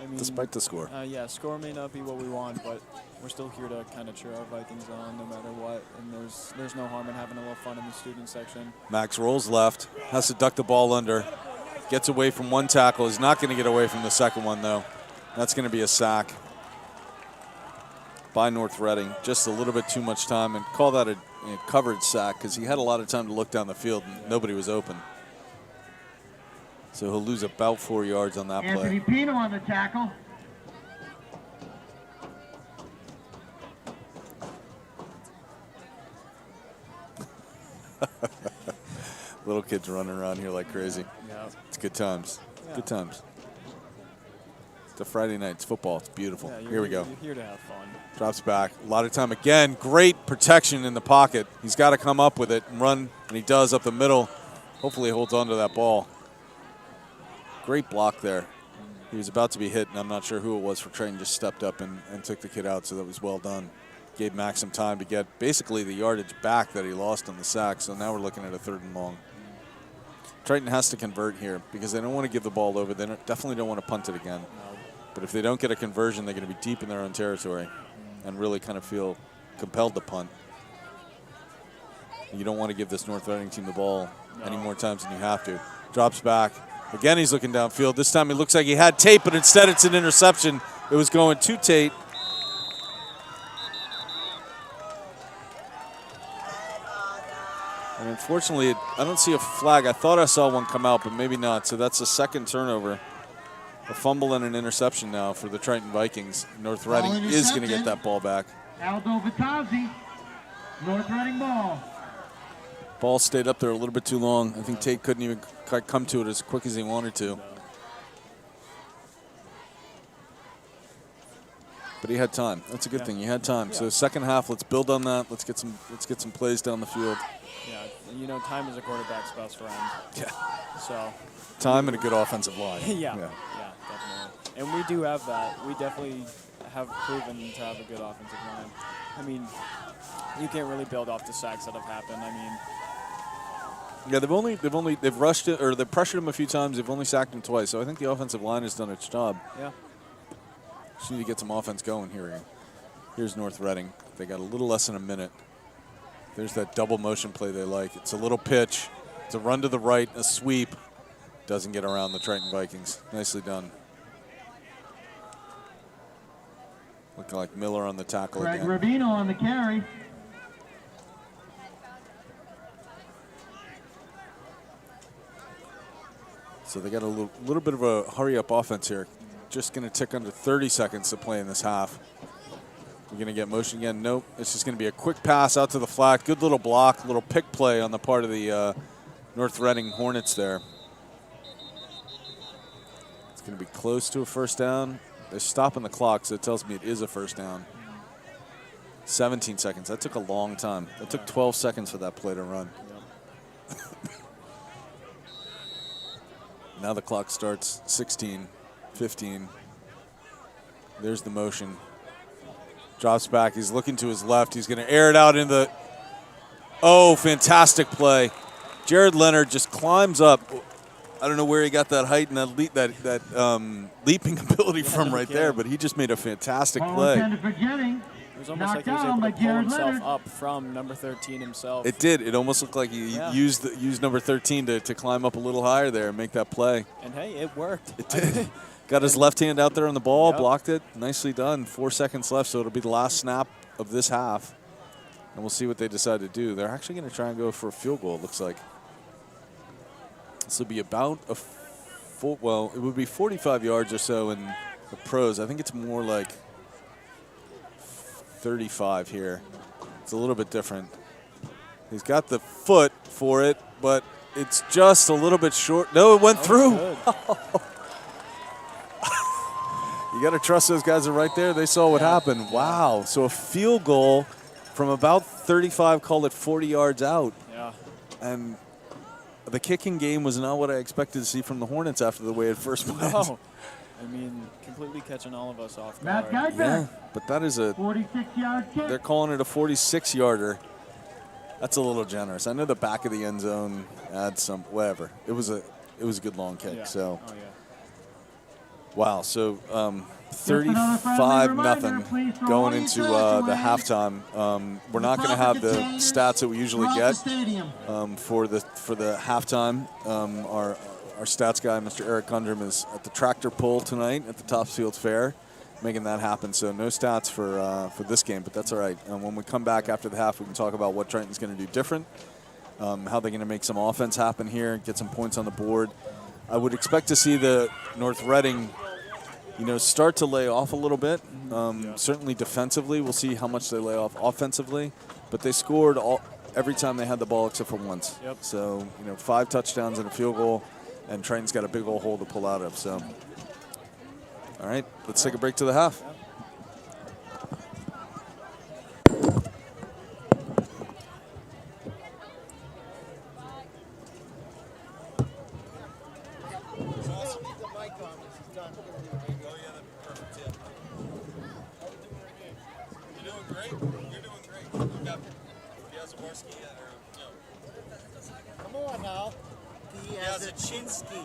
I mean, despite the score. Yeah, score may not be what we want, but we're still here to kind of cheer our Vikings on no matter what. And there's no harm in having a little fun in the student section. Max rolls left, has to duck the ball under, gets away from one tackle. He's not going to get away from the second one, though. That's going to be a sack by North Reading. Just a little bit too much time, and call that a covered sack because he had a lot of time to look down the field and nobody was open. So he'll lose about 4 yards on that play. Anthony Pino on the tackle. Little kids running around here like crazy. Yeah. It's good times. Yeah. Good times. It's a Friday night. It's football. It's beautiful. Yeah, here we go. You're here to have fun. Drops back. A lot of time again. Great protection in the pocket. He's got to come up with it and run, and he does up the middle. Hopefully he holds on to that ball. Great block there. He was about to be hit, and I'm not sure who it was for Triton. Just stepped up and took the kid out, so that was well done. Gave Max some time to get basically the yardage back that he lost on the sack, so now we're looking at a 3rd and long. Triton has to convert here because they don't want to give the ball over. They definitely don't want to punt it again. No. But if they don't get a conversion, they're going to be deep in their own territory and really kind of feel compelled to punt. You don't want to give this North Reading team the ball any more times than you have to. Drops back. Again, he's looking downfield. This time it looks like he had Tate, but instead it's an interception. It was going to Tate. And unfortunately, I don't see a flag. I thought I saw one come out, but maybe not. So that's a second turnover. A fumble and an interception now for the Triton Vikings. North Reading is going to get that ball back. Aldo Vitazzi, North Reading ball. Ball stayed up there a little bit too long. I think Tate couldn't even come to it as quick as he wanted to. But he had time. That's a good thing. He had time. So second half, let's build on that. Let's get some plays down the field. Yeah, you know, time is a quarterback's best friend. Yeah. So. Time and a good offensive line. Yeah, definitely. And we do have that. We definitely have proven to have a good offensive line. I mean, you can't really build off the sacks that have happened. I mean, yeah, they've rushed it, or they've pressured him a few times. They've only sacked him twice, so I think the offensive line has done its job. Yeah. Just need to get some offense going here. Here's North Reading. They got a little less than a minute. There's that double motion play they like. It's a little pitch. It's a run to the right, a sweep. Doesn't get around the Triton Vikings. Nicely done. Looking like Miller on the tackle Greg again. Rubino on the carry. So they got a little bit of a hurry-up offense here. Just going to tick under 30 seconds to play in this half. We're going to get motion again. Nope. It's just going to be a quick pass out to the flat. Good little block, little pick play on the part of the North Reading Hornets there. It's going to be close to a first down. They're stopping the clock, so it tells me it is a first down. 17 seconds. That took a long time. That took 12 seconds for that play to run. Now the clock starts. 16, 15. There's the motion. Drops back. He's looking to his left. He's going to air it out into the. Oh, fantastic play. Jared Leonard just climbs up. I don't know where he got that height and that leaping ability from right there, but he just made a fantastic play. It was almost like he was able to pull himself up from number 13 himself. It did. It almost looked like he used number 13 to climb up a little higher there and make that play. And, hey, it worked. It did. Got his left hand out there on the ball, blocked it. Nicely done. 4 seconds left, so it'll be the last snap of this half. And we'll see what they decide to do. They're actually going to try and go for a field goal, it looks like. This will be about a well, it would be 45 yards or so in the pros. I think it's more like 35 here. It's a little bit different. He's got the foot for it, but it's just a little bit short. No, it went through. You got to trust those guys are right there. They saw what happened. Wow. So a field goal from about 35, call it 40 yards out. Yeah. And the kicking game was not what I expected to see from the Hornets after the way it first went. No. I mean, completely catching all of us off guard. Yeah, but that is a 46-yard kick. They're calling it a 46-yarder. That's a little generous. I know the back of the end zone adds some whatever. It was a good long kick. Yeah. So Oh, yeah. wow. So 35-0 going into the halftime. We're not going to have the stats that we usually get for the halftime. Our stats guy, Mr. Eric Gundrum, is at the tractor pull tonight at the Topsfield Fair, making that happen. So no stats for this game, but that's all right. When we come back after the half, we can talk about what Triton's going to do different, how they're going to make some offense happen here, get some points on the board. I would expect to see the North Reading, start to lay off a little bit. Certainly defensively, we'll see how much they lay off offensively. But they scored every time they had the ball except for once. Yep. So 5 touchdowns and a field goal, and Triton's got a big old hole to pull out of. So, all right, let's take a break to the half. Come on now. Piazzachinsky.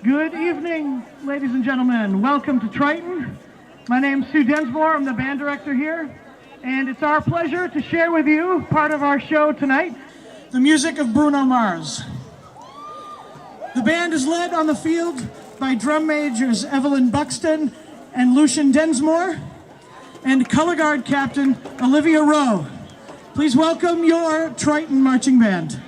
Good evening, ladies and gentlemen. Welcome to Triton. My name's Sue Densmore. I'm the band director here. And it's our pleasure to share with you part of our show tonight, the music of Bruno Mars. The band is led on the field by drum majors Evelyn Buxton and Lucian Densmore, and color guard captain Olivia Rowe. Please welcome your Triton Marching Band.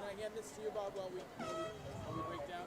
I hand this to you, Bob, while we break down?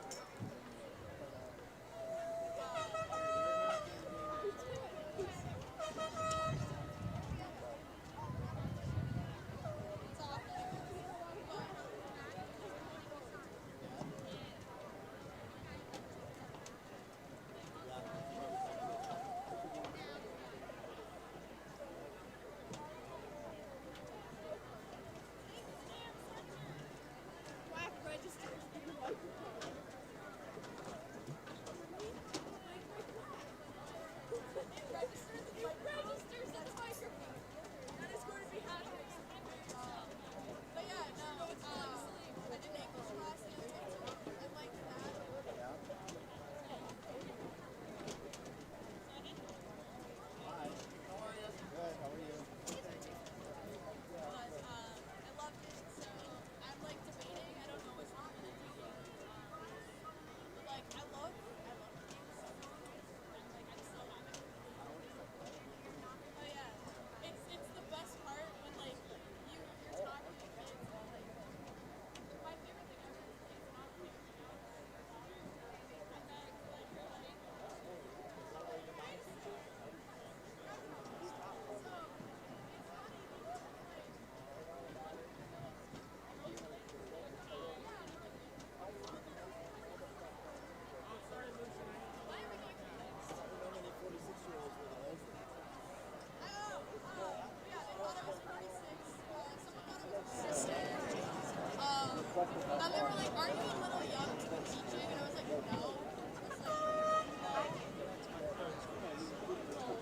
And they were like, aren't you a little young to be teaching? And I was like, no.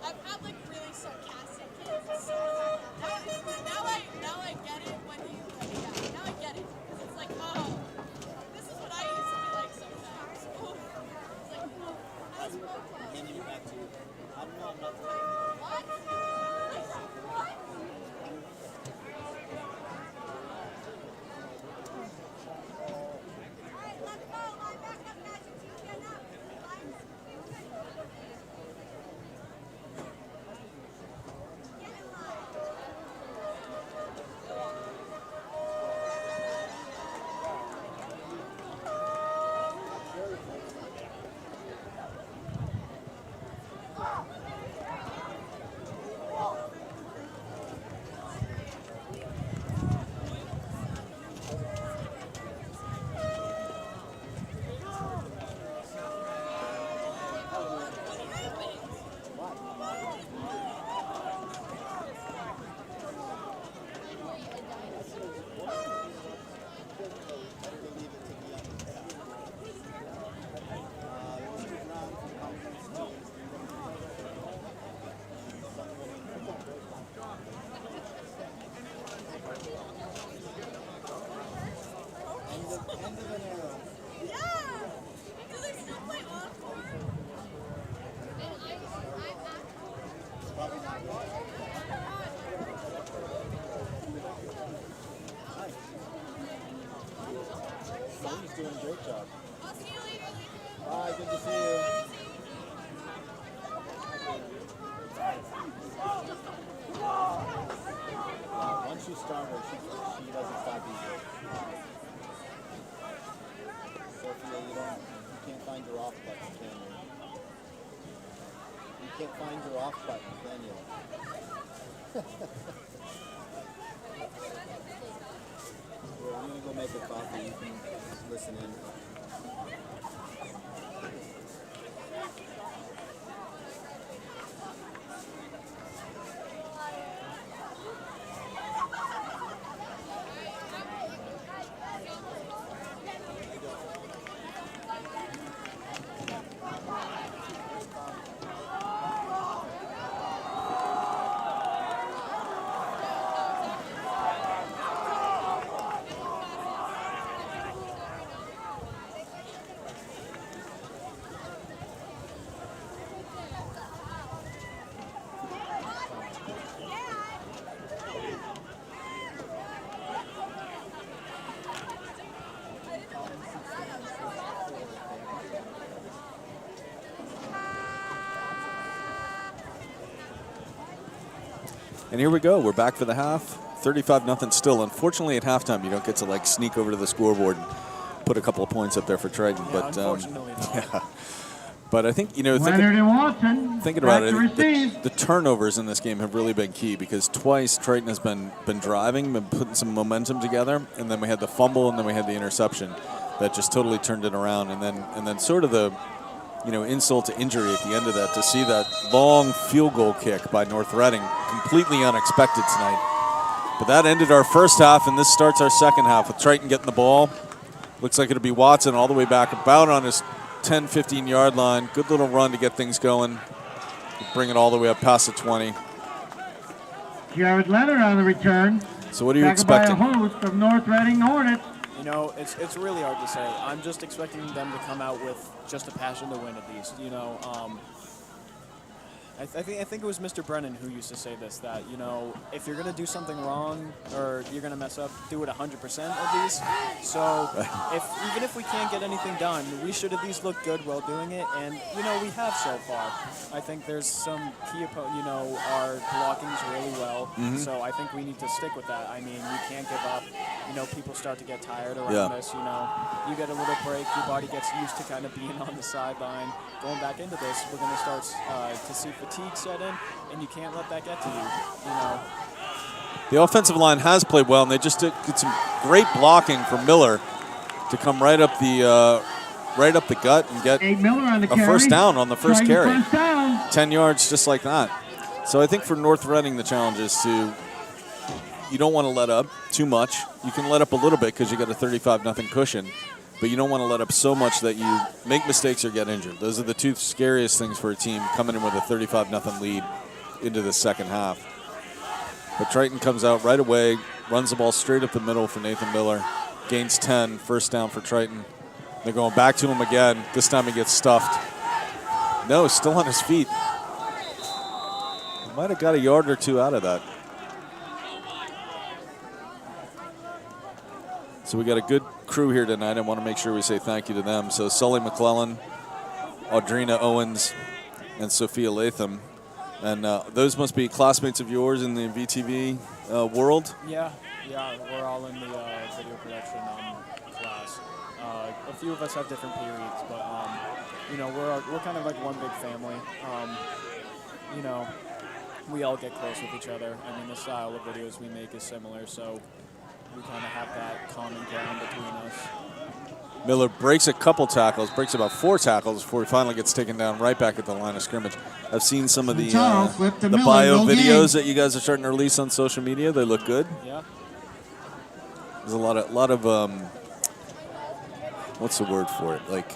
I've had like really sarcastic kids. Now I get it when you, now I get it. Because it's like, oh, this is what I used to be like sometimes. It's like, that's what? Handing it back to you. I don't know, I'm not What? What? doing a great job. I'll see you later. Bye, good to see you. Once you start her, she doesn't stop easily. Sophia, you can't find your off button, can you? You can't find your off button, can you? Well, I'm gonna go make a coffee. You can listen in. And here we go. We're back for the half. 35-0 still. Unfortunately, at halftime, you don't get to like sneak over to the scoreboard and put a couple of points up there for Triton. Yeah, but unfortunately not. yeah. But I think, Leonard and Watson. thinking about back to it, receive. the turnovers in this game have really been key because twice Triton has been driving, been putting some momentum together, and then we had the fumble, and then we had the interception that just totally turned it around. And then sort of the insult to injury at the end of that, to see that long field goal kick by North Reading, completely unexpected tonight. But that ended our first half, and this starts our second half with Triton getting the ball. Looks like it'll be Watson all the way back about on his 10, 15-yard line. Good little run to get things going. Bring it all the way up past the 20. Jared Leonard on the return. So what are you Tackled by expecting? a host of North Reading Hornets. You know, it's really hard to say. I'm just expecting them to come out with just a passion to win at least. I think it was Mr. Brennan who used to say this, that, if you're going to do something wrong or you're going to mess up, do it 100% at least. So even if we can't get anything done, we should at least look good while doing it. And, we have so far. I think there's some key, our blocking's really well. Mm-hmm. So I think we need to stick with that. I mean, you can't give up. People start to get tired around us. You get a little break, your body gets used to kind of being on the sideline. Going back into this, we're going to start to see fatigue set in, and you can't let that get to you. The offensive line has played well, and they just did some great blocking from Miller to come right up the gut and get Miller on the a first down on the first carry. First down. 10 yards just like that. So I think for North Reading, the challenge is you don't want to let up too much. You can let up a little bit because you got a 35-0 cushion, but you don't want to let up so much that you make mistakes or get injured. Those are the two scariest things for a team coming in with a 35-0 lead into the second half. But Triton comes out right away, runs the ball straight up the middle for Nathan Miller, gains 10, first down for Triton. They're going back to him again. This time he gets stuffed. No, still on his feet. He might have got a yard or two out of that. So we got a good crew here tonight. I want to make sure we say thank you to them. So Sully McClellan, Audrina Owens, and Sophia Latham. And those must be classmates of yours in the VTV world? Yeah, we're all in the video production class. A few of us have different periods, but we're kind of like one big family. We all get close with each other. I mean, the style of videos we make is similar, so we kind of have that common ground between us. Miller breaks a couple tackles, breaks about 4 tackles before he finally gets taken down right back at the line of scrimmage. I've seen some of the bio videos that you guys are starting to release on social media. They look good. Yeah. There's a lot of what's the word for it? Like,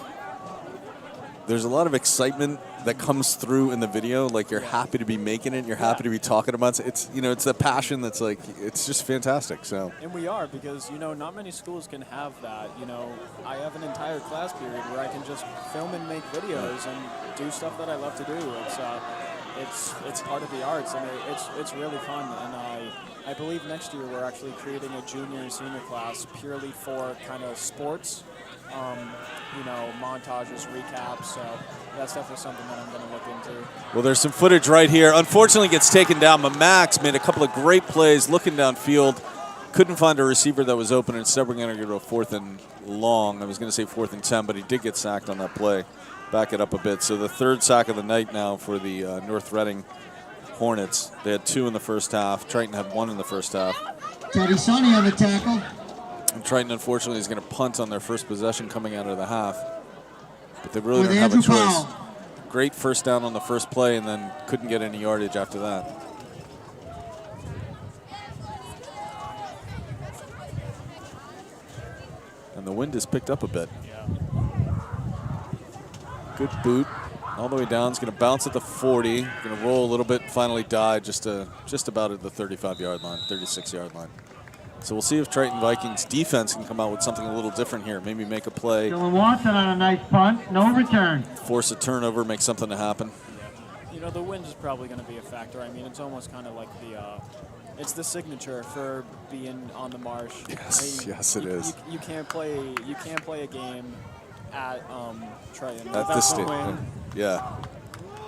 there's a lot of excitement that comes through in the video. Like, you're happy to be making it. You're happy to be talking about it. It's, it's the passion that's like, it's just fantastic. So. And we are, because, not many schools can have that. I have an entire class period where I can just film and make videos and do stuff that I love to do. It's part of the arts, and it's really fun. And I believe next year we're actually creating a junior and senior class purely for kind of sports. Montages, recaps, so that's definitely something that I'm going to look into. Well, there's some footage right here. Unfortunately, gets taken down, but Max made a couple of great plays looking downfield. Couldn't find a receiver that was open. Instead, we're going to go to a 4th and long. I was going to say 4th and 10, but he did get sacked on that play. Back it up a bit. So the 3rd sack of the night now for the North Reading Hornets. They had 2 in the first half. Triton had 1 in the first half. Teddy Sonny on the tackle. And Triton, unfortunately, is going to punt on their first possession coming out of the half. But they really don't have a choice. Great first down on the first play, and then couldn't get any yardage after that. And the wind has picked up a bit. Yeah. Good boot. All the way down. It's going to bounce at the 40. Going to roll a little bit and finally die just about at the 35-yard line, 36-yard line. So we'll see if Triton Vikings defense can come out with something a little different here. Maybe make a play. Dylan Watson on a nice punt. No return. Force a turnover, make something to happen. Yeah. The wind is probably going to be a factor. I mean, it's almost kind of like it's the signature for being on the marsh. Yes, it is. You can't play a game at Triton at without this the state. wind. Yeah.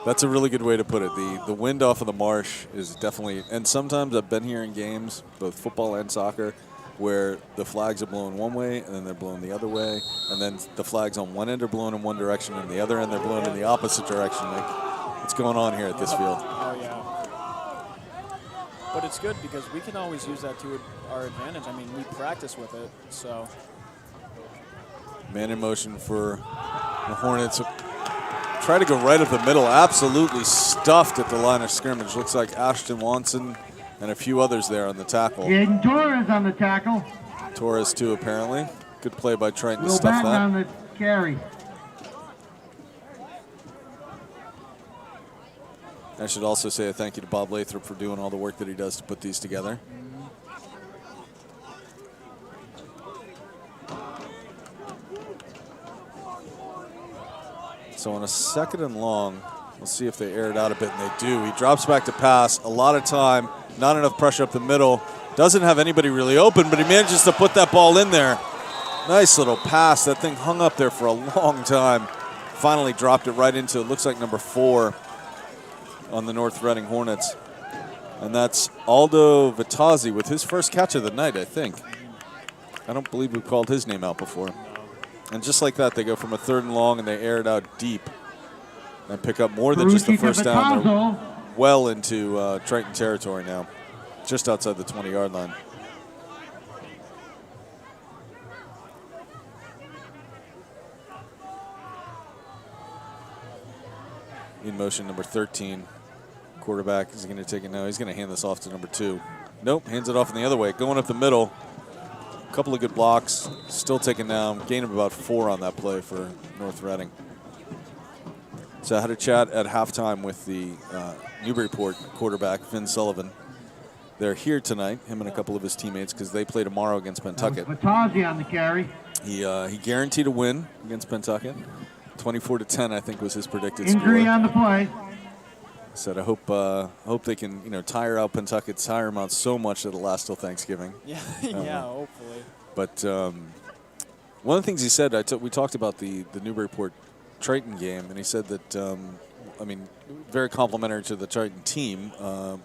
That's a really good way to put it. The wind off of the marsh is definitely, and sometimes I've been here in games, both football and soccer, where the flags are blowing one way and then they're blowing the other way, and then the flags on one end are blowing in one direction and the other end they're blowing in the opposite direction. Like, what's going on here at this field? Oh, yeah. But it's good because we can always use that to our advantage. I mean, we practice with it, so. Man in motion for the Hornets. Try to go right up the middle. Absolutely stuffed at the line of scrimmage. Looks like Ashton Watson and a few others there on the tackle. Jaden Torres on the tackle. Torres too, apparently. Good play by Triton to Will stuff Batten that. on the carry. I should also say a thank you to Bob Lathrop for doing all the work that he does to put these together. So on a 2nd and long, we'll see if they air it out a bit, and they do. He drops back to pass. A lot of time, not enough pressure up the middle. Doesn't have anybody really open, but he manages to put that ball in there. Nice little pass. That thing hung up there for a long time. Finally dropped it right into, it looks like number 4 on the North Reading Hornets. And that's Aldo Vitazzi with his first catch of the night, I think. I don't believe we've called his name out before. And just like that, they go from a 3rd and long and they air it out deep and pick up more than just the first down. They're well into Triton territory now, just outside the 20-yard line. In motion, number 13. Quarterback is going to take it now. He's going to hand this off to number 2. Nope, hands it off in the other way. Going up the middle. Couple of good blocks, still taken down. Gain of about 4 on that play for North Reading. So I had a chat at halftime with the Newburyport quarterback, Finn Sullivan. They're here tonight, him and a couple of his teammates, because they play tomorrow against Pentucket. Vitazzi on the carry. He guaranteed a win against Pentucket. 24-10, I think, was his predicted score. Injury on the play. Said, I hope they can, tire out Pentucket, tire them out so much that it'll last till Thanksgiving. Yeah, yeah, hopefully. But one of the things he said, we talked about the Newburyport Triton game, and he said that, very complimentary to the Triton team,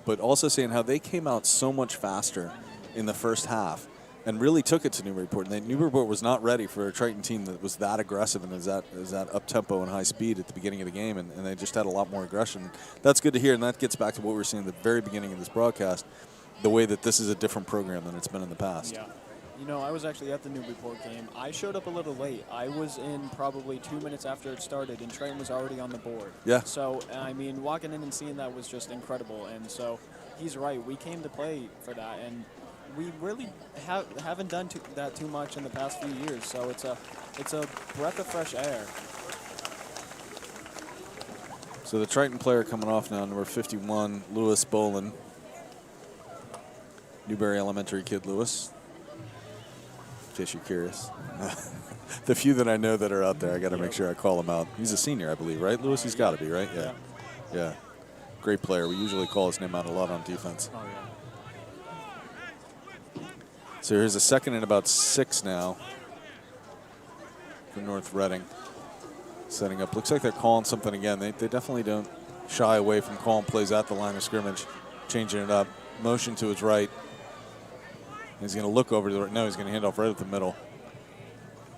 but also saying how they came out so much faster in the first half and really took it to Newburyport. And Newburyport was not ready for a Triton team that was that aggressive and is that up-tempo and high speed at the beginning of the game, and they just had a lot more aggression. That's good to hear, and that gets back to what we were saying at the very beginning of this broadcast, the way that this is a different program than it's been in the past. Yeah. I was actually at the Newburyport game. I showed up a little late. I was in probably 2 minutes after it started, and Triton was already on the board. Yeah. So, walking in and seeing that was just incredible. And so he's right. We came to play for that, and we really haven't done that too much in the past few years. So it's a breath of fresh air. So the Triton player coming off now, number 51, Lewis Bolin. Newberry Elementary kid, Lewis. In case you're curious. The few that I know that are out there, I got to make sure I call him out. He's a senior, I believe, right, Lewis? He's got to be, right? Yeah. Great player. We usually call his name out a lot on defense. Oh, yeah. So here's a 2nd and about 6 now for North Reading. Setting up. Looks like they're calling something again. They definitely don't shy away from calling plays at the line of scrimmage. Changing it up. Motion to his right. He's going to look over to the right. No, he's going to hand off right at the middle.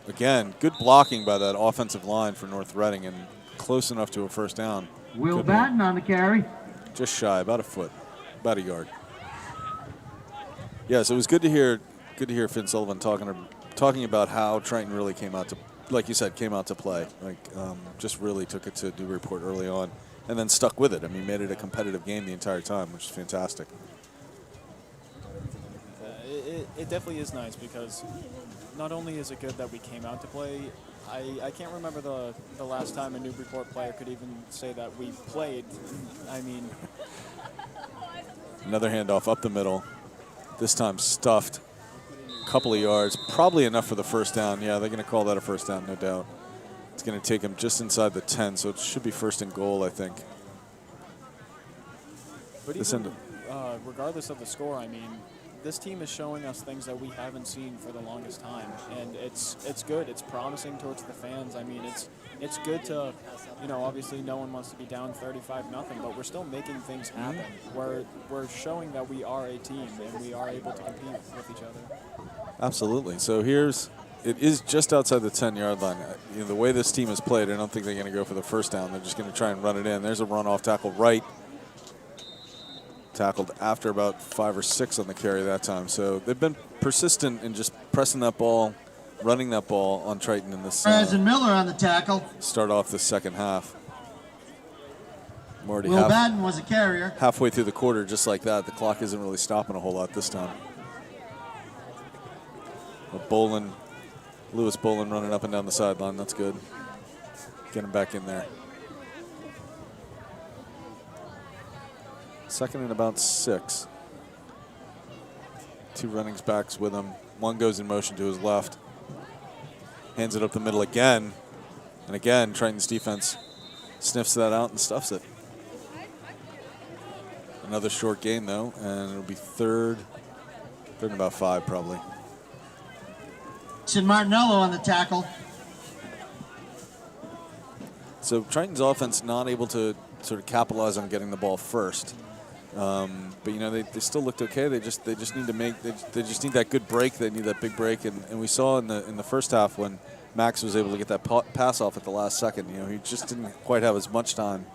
Again, good blocking by that offensive line for North Reading and close enough to a first down. Will Batten on the carry. Just shy, about a foot, about a yard. Yeah, so it was good to hear Finn Sullivan talking about how Triton really came out to, like you said, came out to play. Just really took it to Newburyport early on and then stuck with it. Made it a competitive game the entire time, which is fantastic. It definitely is nice because not only is it good that we came out to play, I can't remember the last time a Newburyport player could even say that we played. Another handoff up the middle, this time stuffed. Couple of yards, probably enough for the first down. Yeah, they're going to call that a first down, no doubt. It's going to take him just inside the 10, so it should be 1st and goal, I think. But even, regardless of the score, this team is showing us things that we haven't seen for the longest time, and it's good. It's promising towards the fans. it's good to, obviously no one wants to be down 35-0, but we're still making things happen. We're showing that we are a team and we are able to compete with each other. Absolutely. So it is just outside the 10-yard line. The way this team has played, I don't think they're going to go for the first down. They're just going to try and run it in. There's a run-off tackle right. Tackled after about 5 or 6 on the carry that time. So they've been persistent in just pressing that ball, running that ball on Triton in this. President Miller on the tackle. Start off the second half. Will Batten was a carrier. Halfway through the quarter, just like that. The clock isn't really stopping a whole lot this time. But Lewis Bolin running up and down the sideline. That's good. Get him back in there. Second and about 6. 2 running backs with him. One goes in motion to his left. Hands it up the middle again. And again, Triton's defense sniffs that out and stuffs it. Another short gain, though, and it'll be third and about 5, probably. Sid Martinello on the tackle. So Triton's offense not able to sort of capitalize on getting the ball first. But they still looked okay. They just need to they just need that good break. They need that big break, and we saw in the first half when Max was able to get that pass off at the last second. He just didn't quite have as much time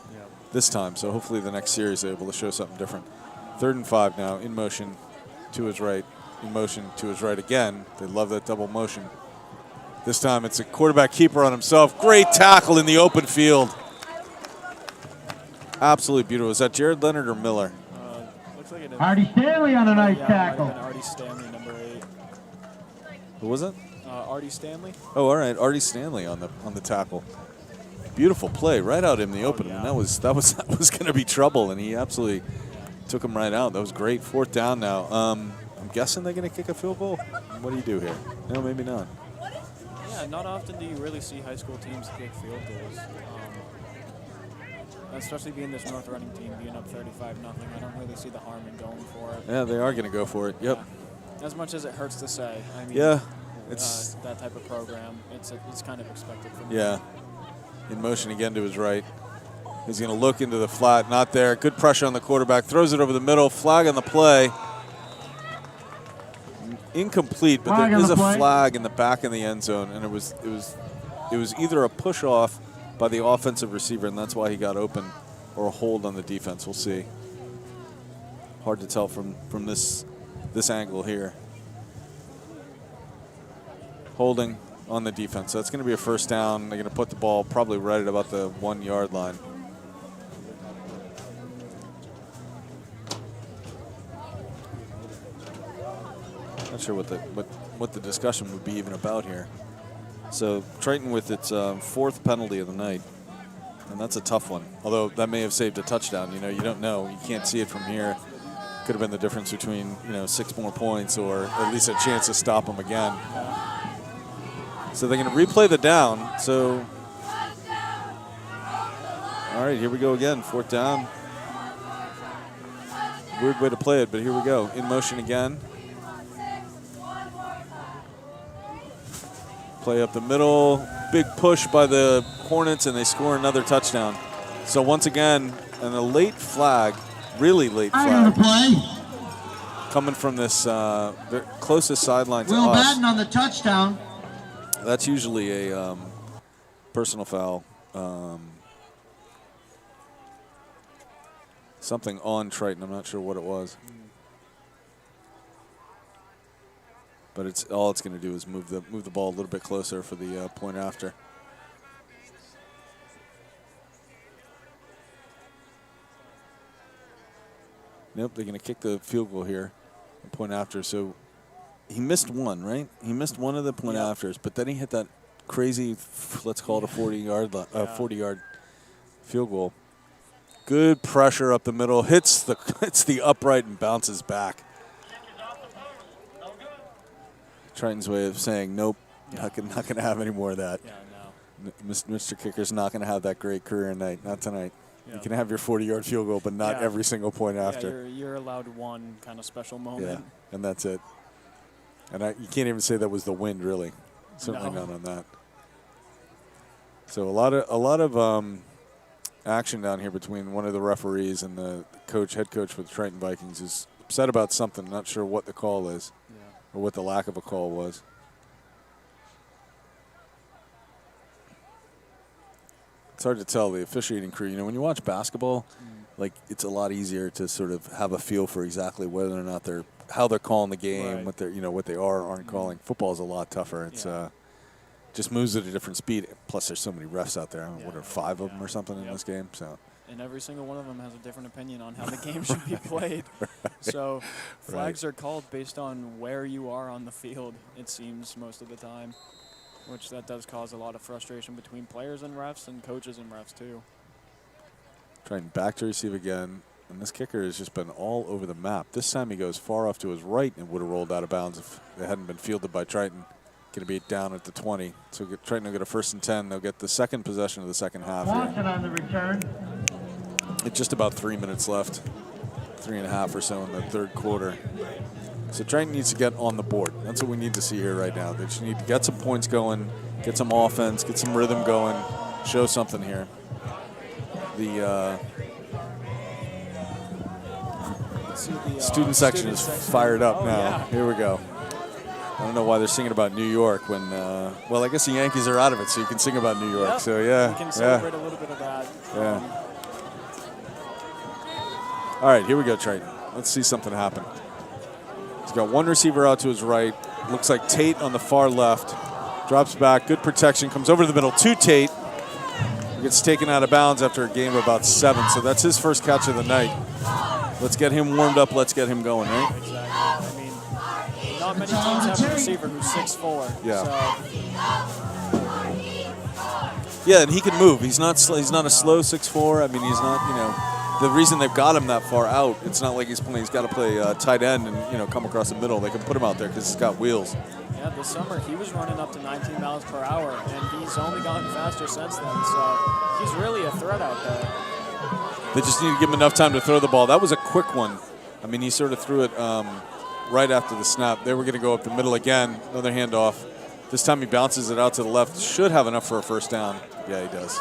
this time. So hopefully the next series they're able to show something different. 3rd and 5 now, in motion to his right, in motion to his right again. They love that double motion. This time it's a quarterback keeper on himself. Great tackle in the open field. Absolutely beautiful. Is that Jared Leonard or Miller? Looks like it is. Artie Stanley on a nice tackle. Artie Stanley, number 8. Who was it? Artie Stanley. Oh, all right. Artie Stanley on the tackle. Beautiful play right out in the open. Yeah. And that was going to be trouble, and he absolutely took him right out. That was great. 4th down now. I'm guessing they're going to kick a field goal. What do you do here? No, maybe not. Yeah, not often do you really see high school teams kick field goals. Especially being this North Reading team, being up 35-0, I don't really see the harm in going for it. Yeah, they are going to go for it. Yep. Yeah. As much as it hurts to say, I mean, yeah, it's that type of program. It's kind of expected from yeah. In motion again to his right. He's going to look into the flat. Not there. Good pressure on the quarterback. Throws it over the middle. Flag on the play. Incomplete, but there is a flag in the back of the end zone, and it was either a push off by the offensive receiver, and that's why he got open, or a hold on the defense. We'll see. Hard to tell from this angle here. Holding on the defense. So that's going to be a first down. They're going to put the ball probably right at about the 1-yard line. Not sure what the discussion would be even about here. So Triton with its 4th penalty of the night, and that's a tough one. Although that may have saved a touchdown. You don't know. You can't see it from here. Could have been the difference between 6 more points or at least a chance to stop them again. So they're going to replay the down. So all right, here we go again. 4th down. Weird way to play it, but here we go. In motion again. Play up the middle, big push by the Hornets, and they score another touchdown. So once again, and a late flag, really late flag, coming from this closest sideline to us. Will Batten on the touchdown. That's usually a personal foul. Something on Triton. I'm not sure what it was. But all it's going to do is move the ball a little bit closer for the point after. Nope, they're going to kick the field goal here, the point after. So he missed one, right? He missed one of the point afters, but then he hit that crazy, let's call it a 40-yard field goal. Good pressure up the middle, hits the upright and bounces back. Triton's way of saying, nope, not going to have any more of that. Yeah, no. Mr. Kicker's not going to have that great career night, not tonight. Yeah. You can have your 40-yard field goal, but not every single point after. You're allowed one kind of special moment. Yeah, and that's it. And you can't even say that was the wind, really. Certainly not on that. So a lot of action down here between one of the referees and the head coach for the Triton Vikings is upset about something. Not sure what the call is or what the lack of a call was. It's hard to tell the officiating crew. You know, when you watch basketball, like it's a lot easier to sort of have a feel for exactly whether or not how they're calling the game, what they're what they are or aren't calling. Football is a lot tougher. It's just moves at a different speed. Plus, there's so many refs out there. What are 5 of them or something in this game? So. And every single one of them has a different opinion on how the game should be played. So flags are called based on where you are on the field, it seems, most of the time, which that does cause a lot of frustration between players and refs and coaches and refs, too. Trying back to receive again. And this kicker has just been all over the map. This time he goes far off to his right and would have rolled out of bounds if they hadn't been fielded by Triton. Going to be down at the 20. So Triton will get a 1st and 10. They'll get the second possession of the second half. Watson on the return. It's just about 3 minutes left. 3.5 or so in the third quarter. So Triton needs to get on the board. That's what we need to see here right now. They just need to get some points going, get some offense, get some rhythm going, show something here. The student section is fired up now. Yeah. Here we go. I don't know why they're singing about New York when, well, I guess the Yankees are out of it, so you can sing about New York. Yep. So, yeah. We can celebrate a little bit of that. Yeah. All right, here we go, Triton. Let's see something happen. He's got one receiver out to his right. Looks like Tate on the far left. Drops back, good protection, comes over to the middle to Tate. He gets taken out of bounds after a game of about 7, so that's his first catch of the night. Let's get him warmed up. Let's get him going, right? Exactly. I mean, not many teams have a receiver who's 6'4". Yeah. So. Yeah, and he can move. He's not a slow 6'4". I mean, he's not, the reason they've got him that far out, it's not like he's got to play tight end and, come across the middle. They can put him out there because he's got wheels. Yeah, this summer he was running up to 19 miles per hour, and he's only gotten faster since then. So he's really a threat out there. They just need to give him enough time to throw the ball. That was a quick one. I mean, he sort of threw it right after the snap. They were going to go up the middle again. Another handoff. This time he bounces it out to the left. Should have enough for a first down. Yeah, he does.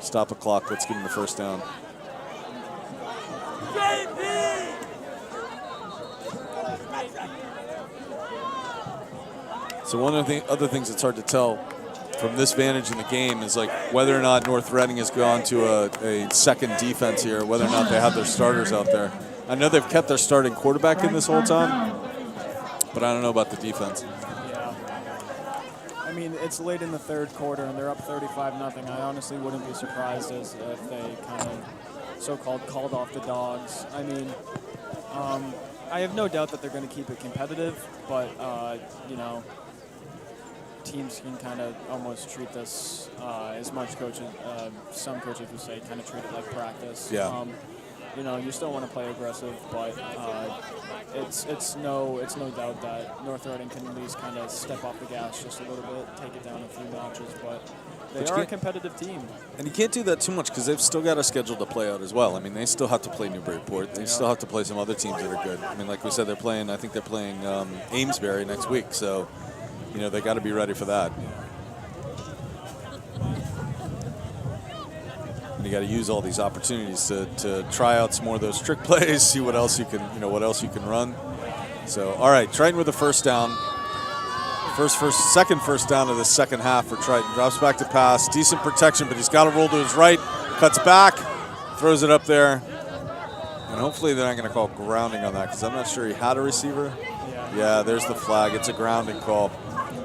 Stop the clock. Let's give him the first down. So one of the other things that's hard to tell from this vantage in the game is like whether or not North Reading has gone to a second defense here, whether or not they have their starters out there. I know they've kept their starting quarterback in this whole time, but I don't know about the defense. Yeah. I mean, it's late in the third quarter, and they're up 35-0. I honestly wouldn't be surprised if they kind of so-called called off the dogs. I mean, I have no doubt that they're going to keep it competitive, but, teams can kind of almost treat this as much some coaches would say, kind of treat it like practice. Yeah. You still want to play aggressive, but it's no doubt that North Reading can at least kind of step off the gas just a little bit, take it down a few notches, but they are a competitive team. And you can't do that too much because they've still got a schedule to play out as well. I mean, they still have to play Newburyport. They still have to play some other teams that are good. I mean, like we said, I think they're playing Amesbury next week, so they got to be ready for that. And you got to use all these opportunities to try out some more of those trick plays, see what else you can run. So, all right, Triton with the first down. Second first down of the second half for Triton. Drops back to pass, decent protection, but he's got to roll to his right. Cuts back, throws it up there, and hopefully they're not going to call grounding on that because I'm not sure he had a receiver. Yeah, there's the flag. It's a grounding call.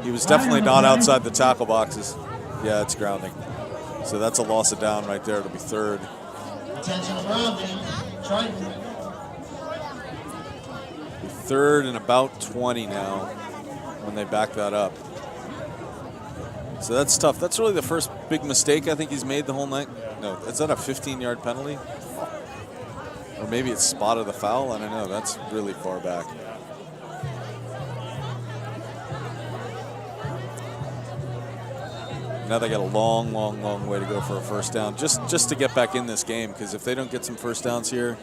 He was definitely not outside the tackle boxes. Yeah, it's grounding. So that's a loss of down right there. It'll be third. Attention grounding. Triton. Third and about 20 now when they back that up. So that's tough. That's really the first big mistake I think he's made the whole night. No, is that a 15-yard penalty? Or maybe it's spot of the foul? I don't know. That's really far back. Now they got a long, long, long way to go for a first down just to get back in this game, because if they don't get some first downs here,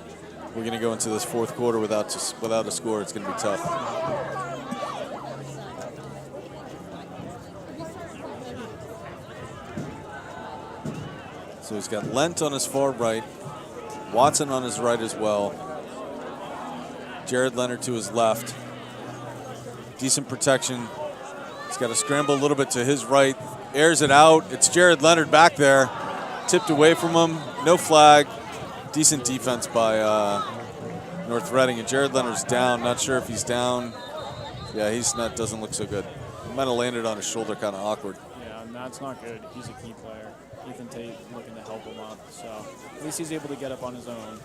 we're going to go into this fourth quarter without a score. It's going to be tough. So he's got Lent on his far right, Watson on his right as well, Jared Leonard to his left. Decent protection. He's got to scramble a little bit to his right, airs it out. It's Jared Leonard back there, tipped away from him, no flag. Decent defense by North Reading, and Jared Leonard's down. Not sure if he's down. Yeah, he's not. Doesn't look so good. He might have landed on his shoulder, kind of awkward. Yeah, and that's not good. He's a key player. Ethan Tate looking to help him up, so at least he's able to get up on his own.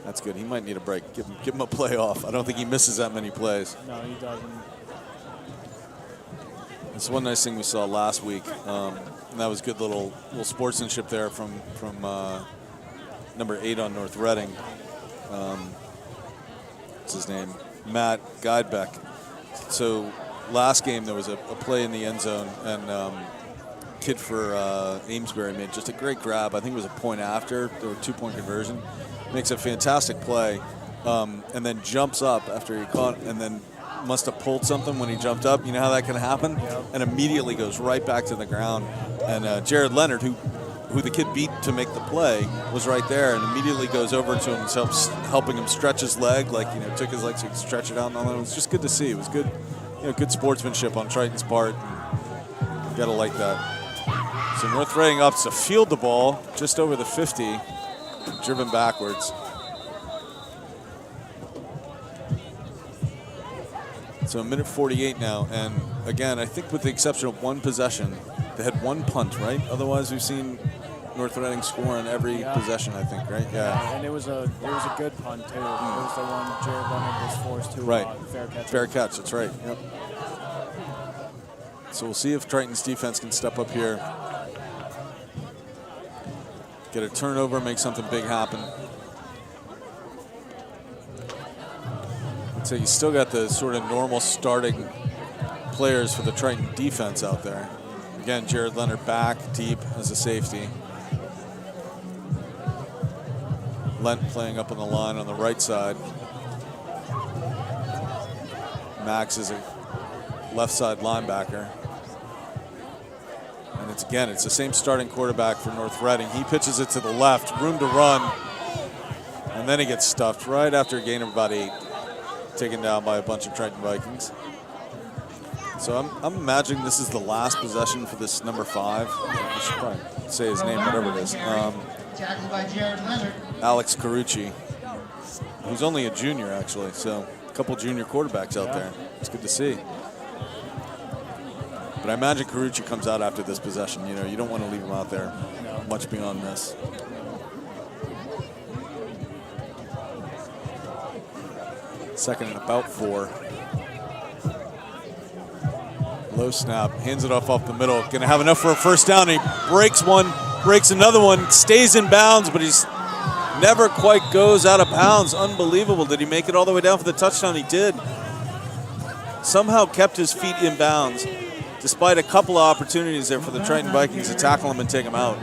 That's good. He might need a break. Give him a play off. I don't think he misses that many plays. No, he doesn't. That's one nice thing we saw last week. And that was good little sportsmanship there from number 8 on North Reading. What's his name? Matt Guidebeck. So last game there was a play in the end zone, and kid for Amesbury made just a great grab. I think it was a point after. There were 2-point conversion. Makes a fantastic play, and then jumps up after he caught, and then must have pulled something when he jumped up. You know how that can happen? Yep. And immediately goes right back to the ground. And Jared Leonard, who the kid beat to make the play, was right there and immediately goes over to him and helping him stretch his leg, like, took his leg so he could stretch it out and all that. It was just good to see. It was good, good sportsmanship on Triton's part. You gotta like that. So North Reading up to field the ball just over the 50, driven backwards. So a minute 48 now, and again, I think with the exception of one possession, they had one punt, right? Otherwise, we've seen North Reading score on every possession, I think, right? Yeah. And it was a good punt too. It was the one Jared Leonard was forced to fair catch. Fair catch, that's right. Yep. So we'll see if Triton's defense can step up here, get a turnover, make something big happen. So you still got the sort of normal starting players for the Triton defense out there. Again, Jared Leonard back deep as a safety. Lent playing up on the line on the right side. Max is a left side linebacker. And it's the same starting quarterback for North Reading. He pitches it to the left, room to run. And then he gets stuffed right after a gain of about 8. Taken down by a bunch of Triton Vikings. So I'm imagining this is the last possession for this number 5. I should probably say his name, whatever it is. Alex Carucci, who's only a junior, actually. So a couple junior quarterbacks out there. It's good to see. But I imagine Carucci comes out after this possession. You don't want to leave him out there much beyond this. Second and about 4. Low snap, hands it off the middle. Going to have enough for a first down. He breaks one, breaks another one, stays in bounds, but he's never quite goes out of bounds. Unbelievable. Did he make it all the way down for the touchdown? He did. Somehow kept his feet in bounds, despite a couple of opportunities there for the Triton Vikings to tackle him and take him out.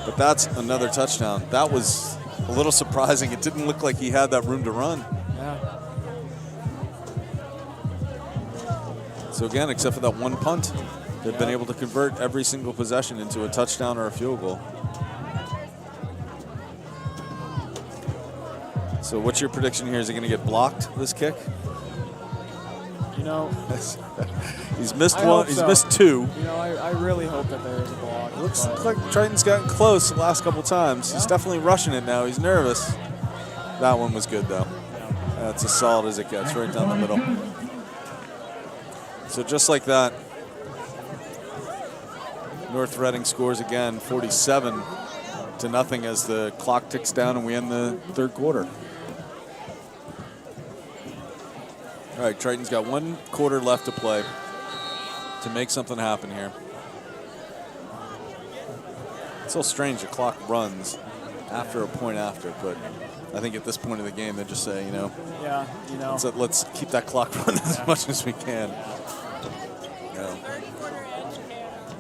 But that's another touchdown. That was a little surprising. It didn't look like he had that room to run. Yeah. So again, except for that one punt, they've been able to convert every single possession into a touchdown or a field goal. So what's your prediction here? Is he going to get blocked, this kick? He's missed one. He's missed 2. I really hope that there is a block. Looks like Triton's gotten close the last couple times. Yeah. He's definitely rushing it now. He's nervous. That one was good, though. That's as solid as it gets, right down the middle. So just like that, North Reading scores again, 47-0 as the clock ticks down and we end the third quarter. All right, Triton's got 1 quarter left to play to make something happen here. It's so strange the clock runs after a point after, but I think at this point of the game they just say, let's keep that clock running as much as we can.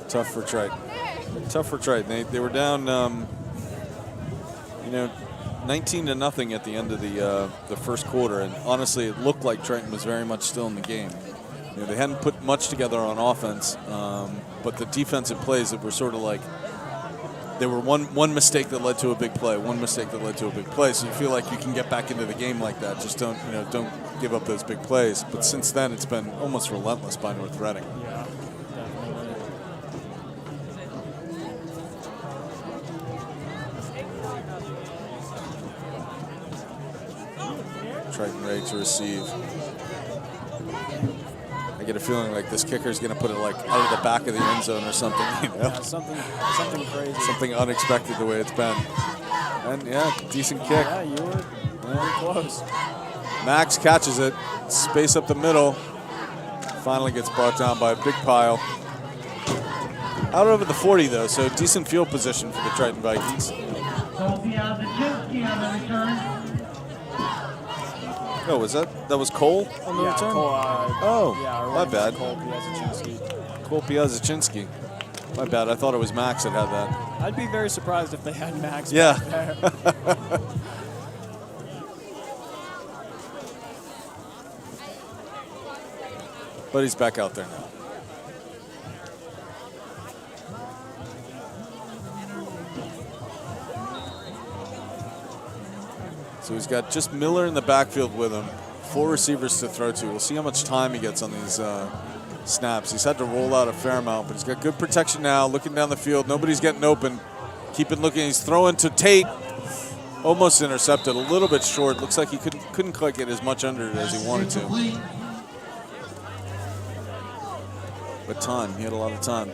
Tough for Triton. They were down, 19-0 at the end of the first quarter, and honestly, it looked like Triton was very much still in the game. You know, they hadn't put much together on offense, but the defensive plays that were sort of like, they were one mistake that led to a big play, one mistake that led to a big play. So you feel like you can get back into the game like that. Just don't give up those big plays. But since then, it's been almost relentless by North Reading. Yeah, definitely. Triton ready to receive. I get a feeling like this kicker is going to put it like out of the back of the end zone or something. You know? Yeah, something crazy. Something unexpected the way it's been. And yeah, decent kick. Yeah, you were very close. Max catches it, space up the middle. Finally gets brought down by a big pile. Out over the 40 though, so decent field position for the Triton Vikings. Sophia Zaczynski on the return. Oh, that was Cole on the return? Cole, my bad. Cole Piazzacinski. Cole Piazzacinski. My bad. I thought it was Max that had that. I'd be very surprised if they had Max Yeah. back there. But he's back out there now. So he's got just Miller in the backfield with him. 4 receivers to throw to. We'll see how much time he gets on these snaps. He's had to roll out a fair amount, but he's got good protection now. Looking down the field, nobody's getting open. Keep it looking. He's throwing to Tate. Almost intercepted, a little bit short. Looks like he couldn't quite get as much under it as he wanted to. But time, he had a lot of time.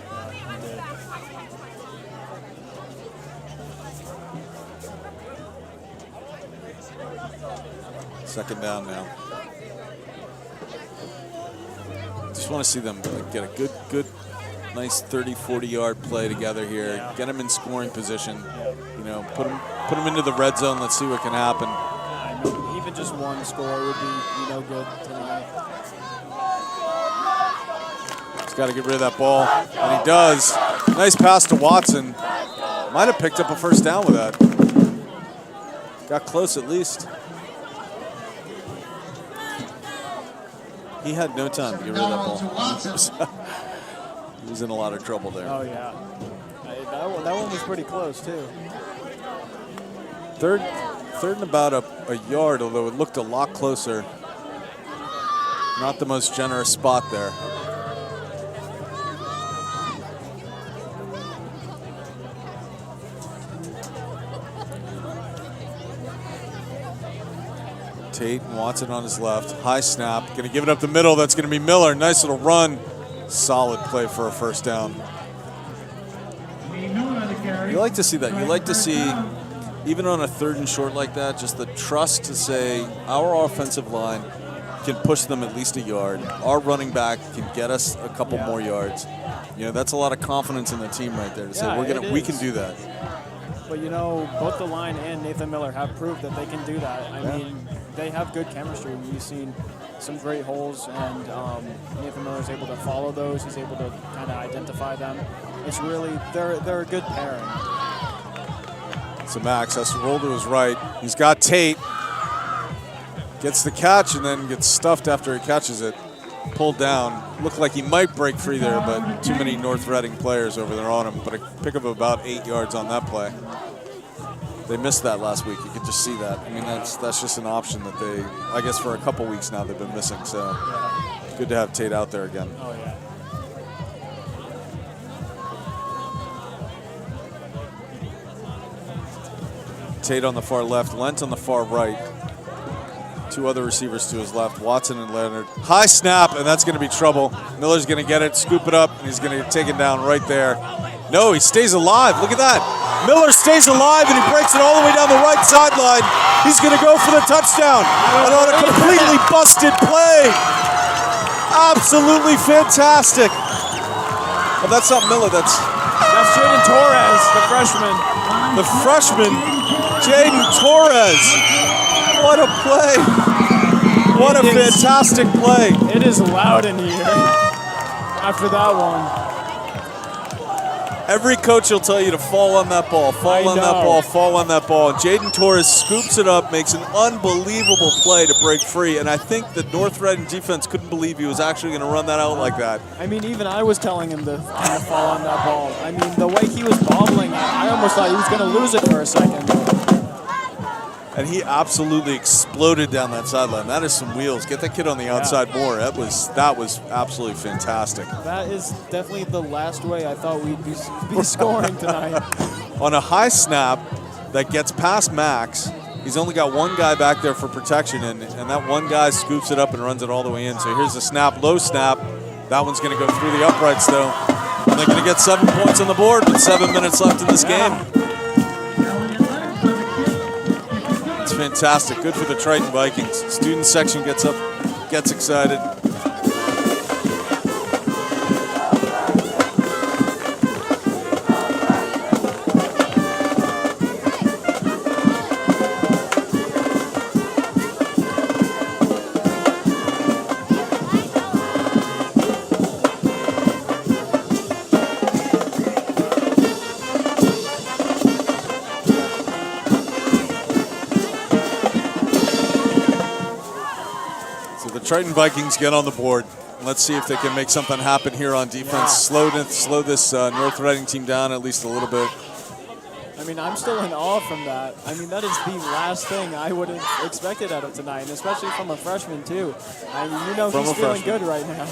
Second down now. Just want to see them get a good, nice 30, 40-yard play together here. Yeah. Get them in scoring position. You know, put them into the red zone. Let's see what can happen. I mean, even just one score would be, good tonight. He's got to get rid of that ball, and he does. Nice pass to Watson. Might have picked up a first down with that. Got close at least. He had no time to get rid of that ball. He was in a lot of trouble there. Oh, yeah. That one was pretty close, too. Third and about a yard, although it looked a lot closer. Not the most generous spot there. Tate and Watson on his left. High snap. Going to give it up the middle. That's going to be Miller. Nice little run. Solid play for a first down. You like to see that. You like to see, even on a 3rd and short like that, just the trust to say our offensive line can push them at least a yard. Our running back can get us a couple more yards. That's a lot of confidence in the team right there to say we can do that. But both the line and Nathan Miller have proved that they can do that. I mean, they have good chemistry. We've seen some great holes, and Nathan Miller's able to follow those. He's able to kind of identify them. It's really, they're a good pairing. So Max has to roll to his right. He's got Tate. Gets the catch and then gets stuffed after he catches it. Pulled down. Looked like he might break free there, but too many North Reading players over there on him. But a pick of about 8 yards on that play. They missed that last week. You could just see that. I mean, that's just an option that they, I guess for a couple weeks now, they've been missing. So good to have Tate out there again. Oh, yeah. Tate on the far left, Lent on the far right. 2 other receivers to his left, Watson and Leonard. High snap, and that's going to be trouble. Miller's going to get it, scoop it up, and he's going to get taken down right there. No, he stays alive. Look at that. Miller stays alive, and he breaks it all the way down the right sideline. He's going to go for the touchdown. And on a completely busted play. Absolutely fantastic. But that's not Miller. That's Jaden Torres, the freshman. The freshman, Jaden Torres. What a play. What a fantastic play. It is loud in here after that one. Every coach will tell you to fall on that ball, fall on that ball, fall on that ball. And Jaden Torres scoops it up, makes an unbelievable play to break free. And I think the North Reading defense couldn't believe he was actually going to run that out like that. I mean, even I was telling him to fall on that ball. I mean, the way he was bobbling, I almost thought he was going to lose it for a second. And he absolutely exploded down that sideline. That is some wheels. Get that kid on the outside more. That was absolutely fantastic. That is definitely the last way I thought we'd be scoring tonight. On a high snap that gets past Max, he's only got one guy back there for protection, and that one guy scoops it up and runs it all the way in. So here's the snap, low snap. That one's going to go through the uprights, though. And they're going to get 7 points on the board with 7 minutes left in this game. Fantastic. Good for the Triton Vikings. Student section gets up, gets excited. Triton Vikings get on the board. Let's see if they can make something happen here on defense. Slow this North Reading team down at least a little bit. I mean, I'm still in awe from that. I mean, that is the last thing I would have expected out of tonight, and especially from a freshman too. I mean, he's feeling good right now.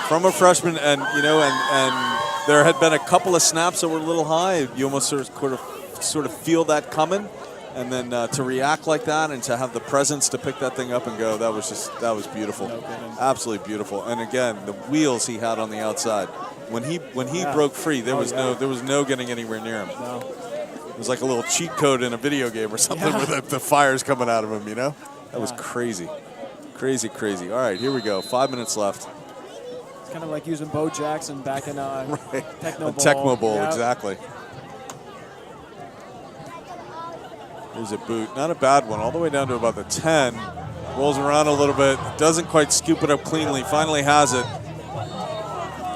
From a freshman, and and there had been a couple of snaps that were a little high. You almost sort of feel that coming. And then to react like that and to have the presence to pick that thing up and go, that was beautiful. No kidding. Absolutely beautiful. And again, the wheels he had on the outside. When he broke free, there was no getting anywhere near him. No. It was like a little cheat code in a video game or something with the fires coming out of him, you know? That was crazy. Crazy, crazy. All right, here we go. 5 minutes left. It's kind of like using Bo Jackson back in Tecmo Bowl, exactly. Here's a boot. Not a bad one. All the way down to about the 10. Rolls around a little bit. Doesn't quite scoop it up cleanly. Finally has it.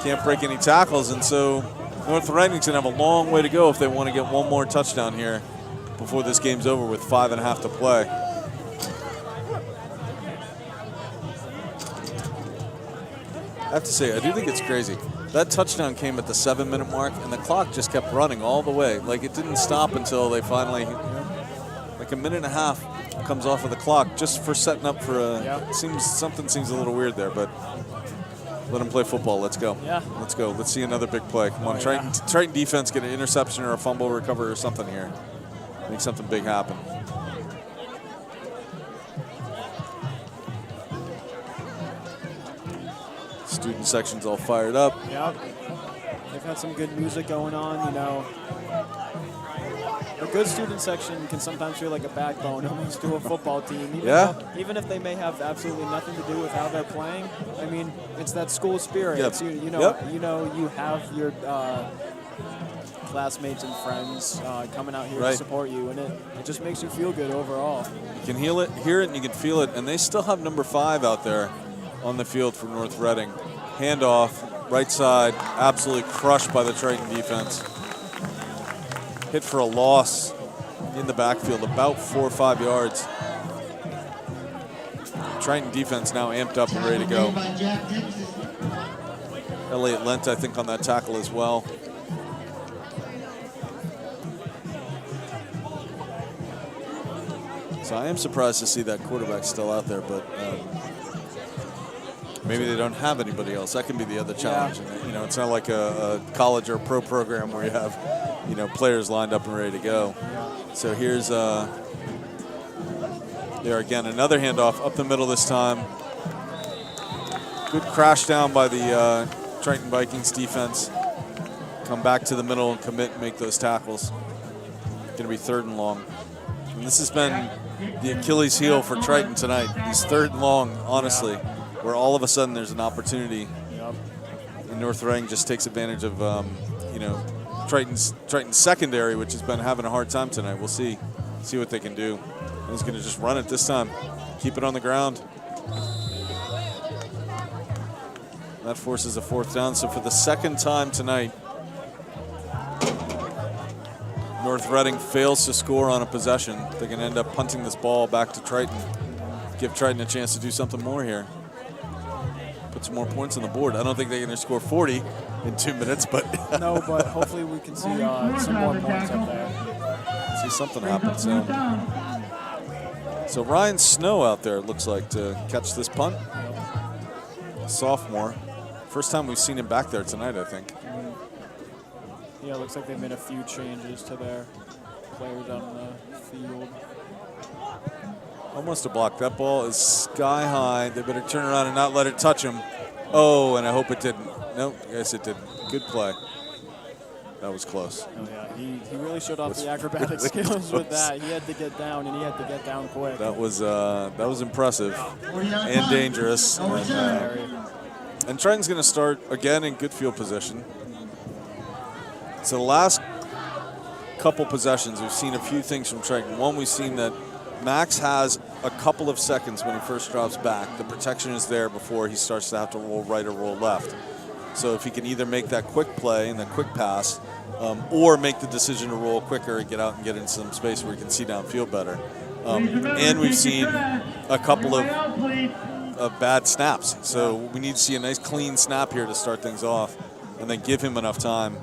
Can't break any tackles. And so North Reading's going to have a long way to go if they want to get one more touchdown here before this game's over with 5.5 to play. I have to say, I do think it's crazy. That touchdown came at the 7-minute mark, and the clock just kept running all the way. Like, it didn't stop until they finally... Like a minute and a half comes off of the clock just for setting up for a. Something seems a little weird there, but let them play football. Let's go. Yeah. Let's go. Let's see another big play. Come on, Triton defense, get an interception or a fumble recovery or something here. Make something big happen. Student section's all fired up. Yep. They've had some good music going on, you know. A good student section can sometimes feel like a backbone almost to a football team. Even if they may have absolutely nothing to do with how they're playing. I mean, it's that school spirit. Yep. It's, you have your classmates and friends coming out here to support you, and it just makes you feel good overall. You can hear it, and you can feel it, and they still have number 5 out there on the field for North Reading. Handoff, right side, absolutely crushed by the Triton defense. Hit for a loss in the backfield, about 4 or 5 yards. Triton defense now amped up and ready to go. Elliott Lent, I think, on that tackle as well. So I am surprised to see that quarterback still out there, but maybe they don't have anybody else. That can be the other challenge. Yeah. You know, it's not like a college or a pro program where you have, players lined up and ready to go. So here's there again, another handoff up the middle this time. Good crash down by the Triton Vikings defense. Come back to the middle and commit and make those tackles. Going to be 3rd and long. And this has been the Achilles heel for Triton tonight. These 3rd and long, honestly, where all of a sudden there's an opportunity. And North Reading just takes advantage of, Triton's secondary, which has been having a hard time tonight. We'll see what they can do. And he's going to just run it this time. Keep it on the ground. That forces a 4th down. So for the 2nd time tonight, North Reading fails to score on a possession, they're going to end up punting this ball back to Triton. Give Triton a chance to do something more here. Put some more points on the board. I don't think they're going to score 40 in 2 minutes, but no, but hopefully we can see some more points up there. See something happen soon. So Ryan Snow out there, it looks like, to catch this punt. Sophomore. First time we've seen him back there tonight, I think. Yeah, it looks like they've made a few changes to their players on the field. Almost a block. That ball is sky high. They better turn around and not let it touch him. Oh, and I hope it didn't. Nope, yes it didn't. Good play. That was close. Oh yeah, he really showed off the acrobatic skills with that. He had to get down, and he had to get down quick. That was impressive and dangerous. And Triton's going to start again in good field position. So the last couple possessions, we've seen a few things from Triton. One, we've seen that Max has a couple of seconds when he first drops back. The protection is there before he starts to have to roll right or roll left. So if he can either make that quick play and that quick pass, or make the decision to roll quicker and get out and get into some space where he can see downfield better. And we've seen a couple of bad snaps. So we need to see a nice clean snap here to start things off and then give him enough time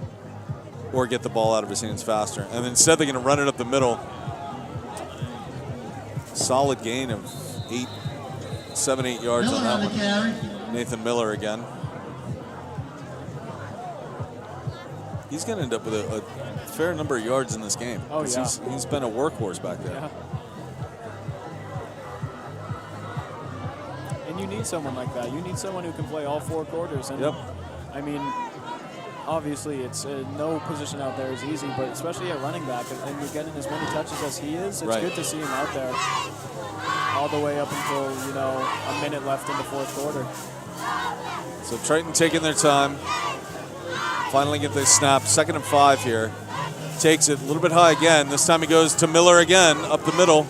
or get the ball out of his hands faster. And then instead they're going to run it up the middle. Solid gain of 7, 8 yards on that one. Nathan Miller again. He's going to end up with a fair number of yards in this game. Oh, yeah. He's been a workhorse back there. Yeah. And you need someone like that. You need someone who can play all 4 quarters. And yep. I mean, obviously, it's no position out there is easy, but especially at running back, and you're getting as many touches as he is, it's good to see him out there all the way up until, a minute left in the 4th quarter. So Triton taking their time. Finally get the snap. 2nd and 5 here. Takes it a little bit high again. This time he goes to Miller again, up the middle.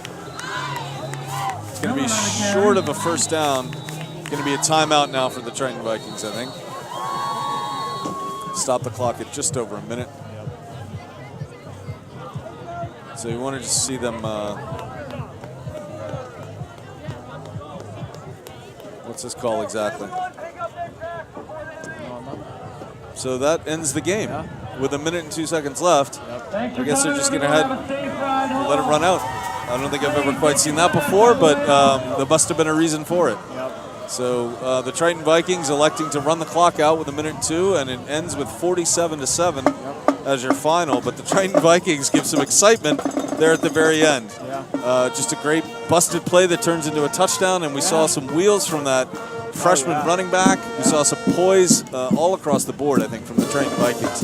It's going to be short of a first down. Going to be a timeout now for the Triton Vikings, I think. Stop the clock at just over a minute. So you wanted to see them. What's this call exactly? So that ends the game with 1 minute and 2 seconds left. I guess they're just going to let it run out. I don't think I've ever quite seen that before, but there must have been a reason for it. So the Triton Vikings electing to run the clock out with 1 minute and 2, and it ends with 47-7 as your final. But the Triton Vikings give some excitement there at the very end. Just a great busted play that turns into a touchdown, and we saw some wheels from that freshman running back. We saw some poise all across the board, I think, from the Triton Vikings.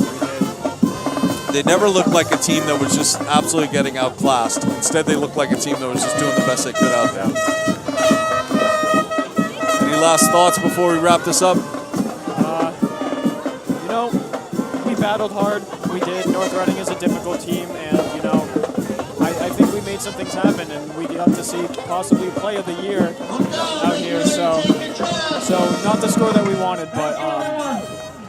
They never looked like a team that was just absolutely getting outclassed. Instead, they looked like a team that was just doing the best they could out there. Any last thoughts before we wrap this up? We battled hard. We did. North Reading is a difficult team, and, I think we made some things happen, and we got to see possibly play of the year out here. So not the score that we wanted, but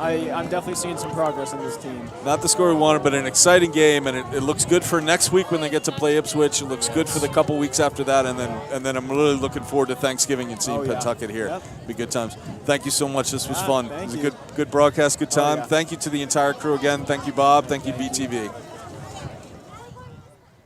I'm definitely seeing some progress in this team. Not the score we wanted, but an exciting game, and it looks good for next week when they get to play Ipswich. It looks good for the couple weeks after that, and then I'm really looking forward to Thanksgiving and seeing Pawtucket here. Yep. Be good times. Thank you so much. This was fun. It was a good broadcast, good time. Thank you to the entire crew again. Thank you, Bob. Thank you, BTV.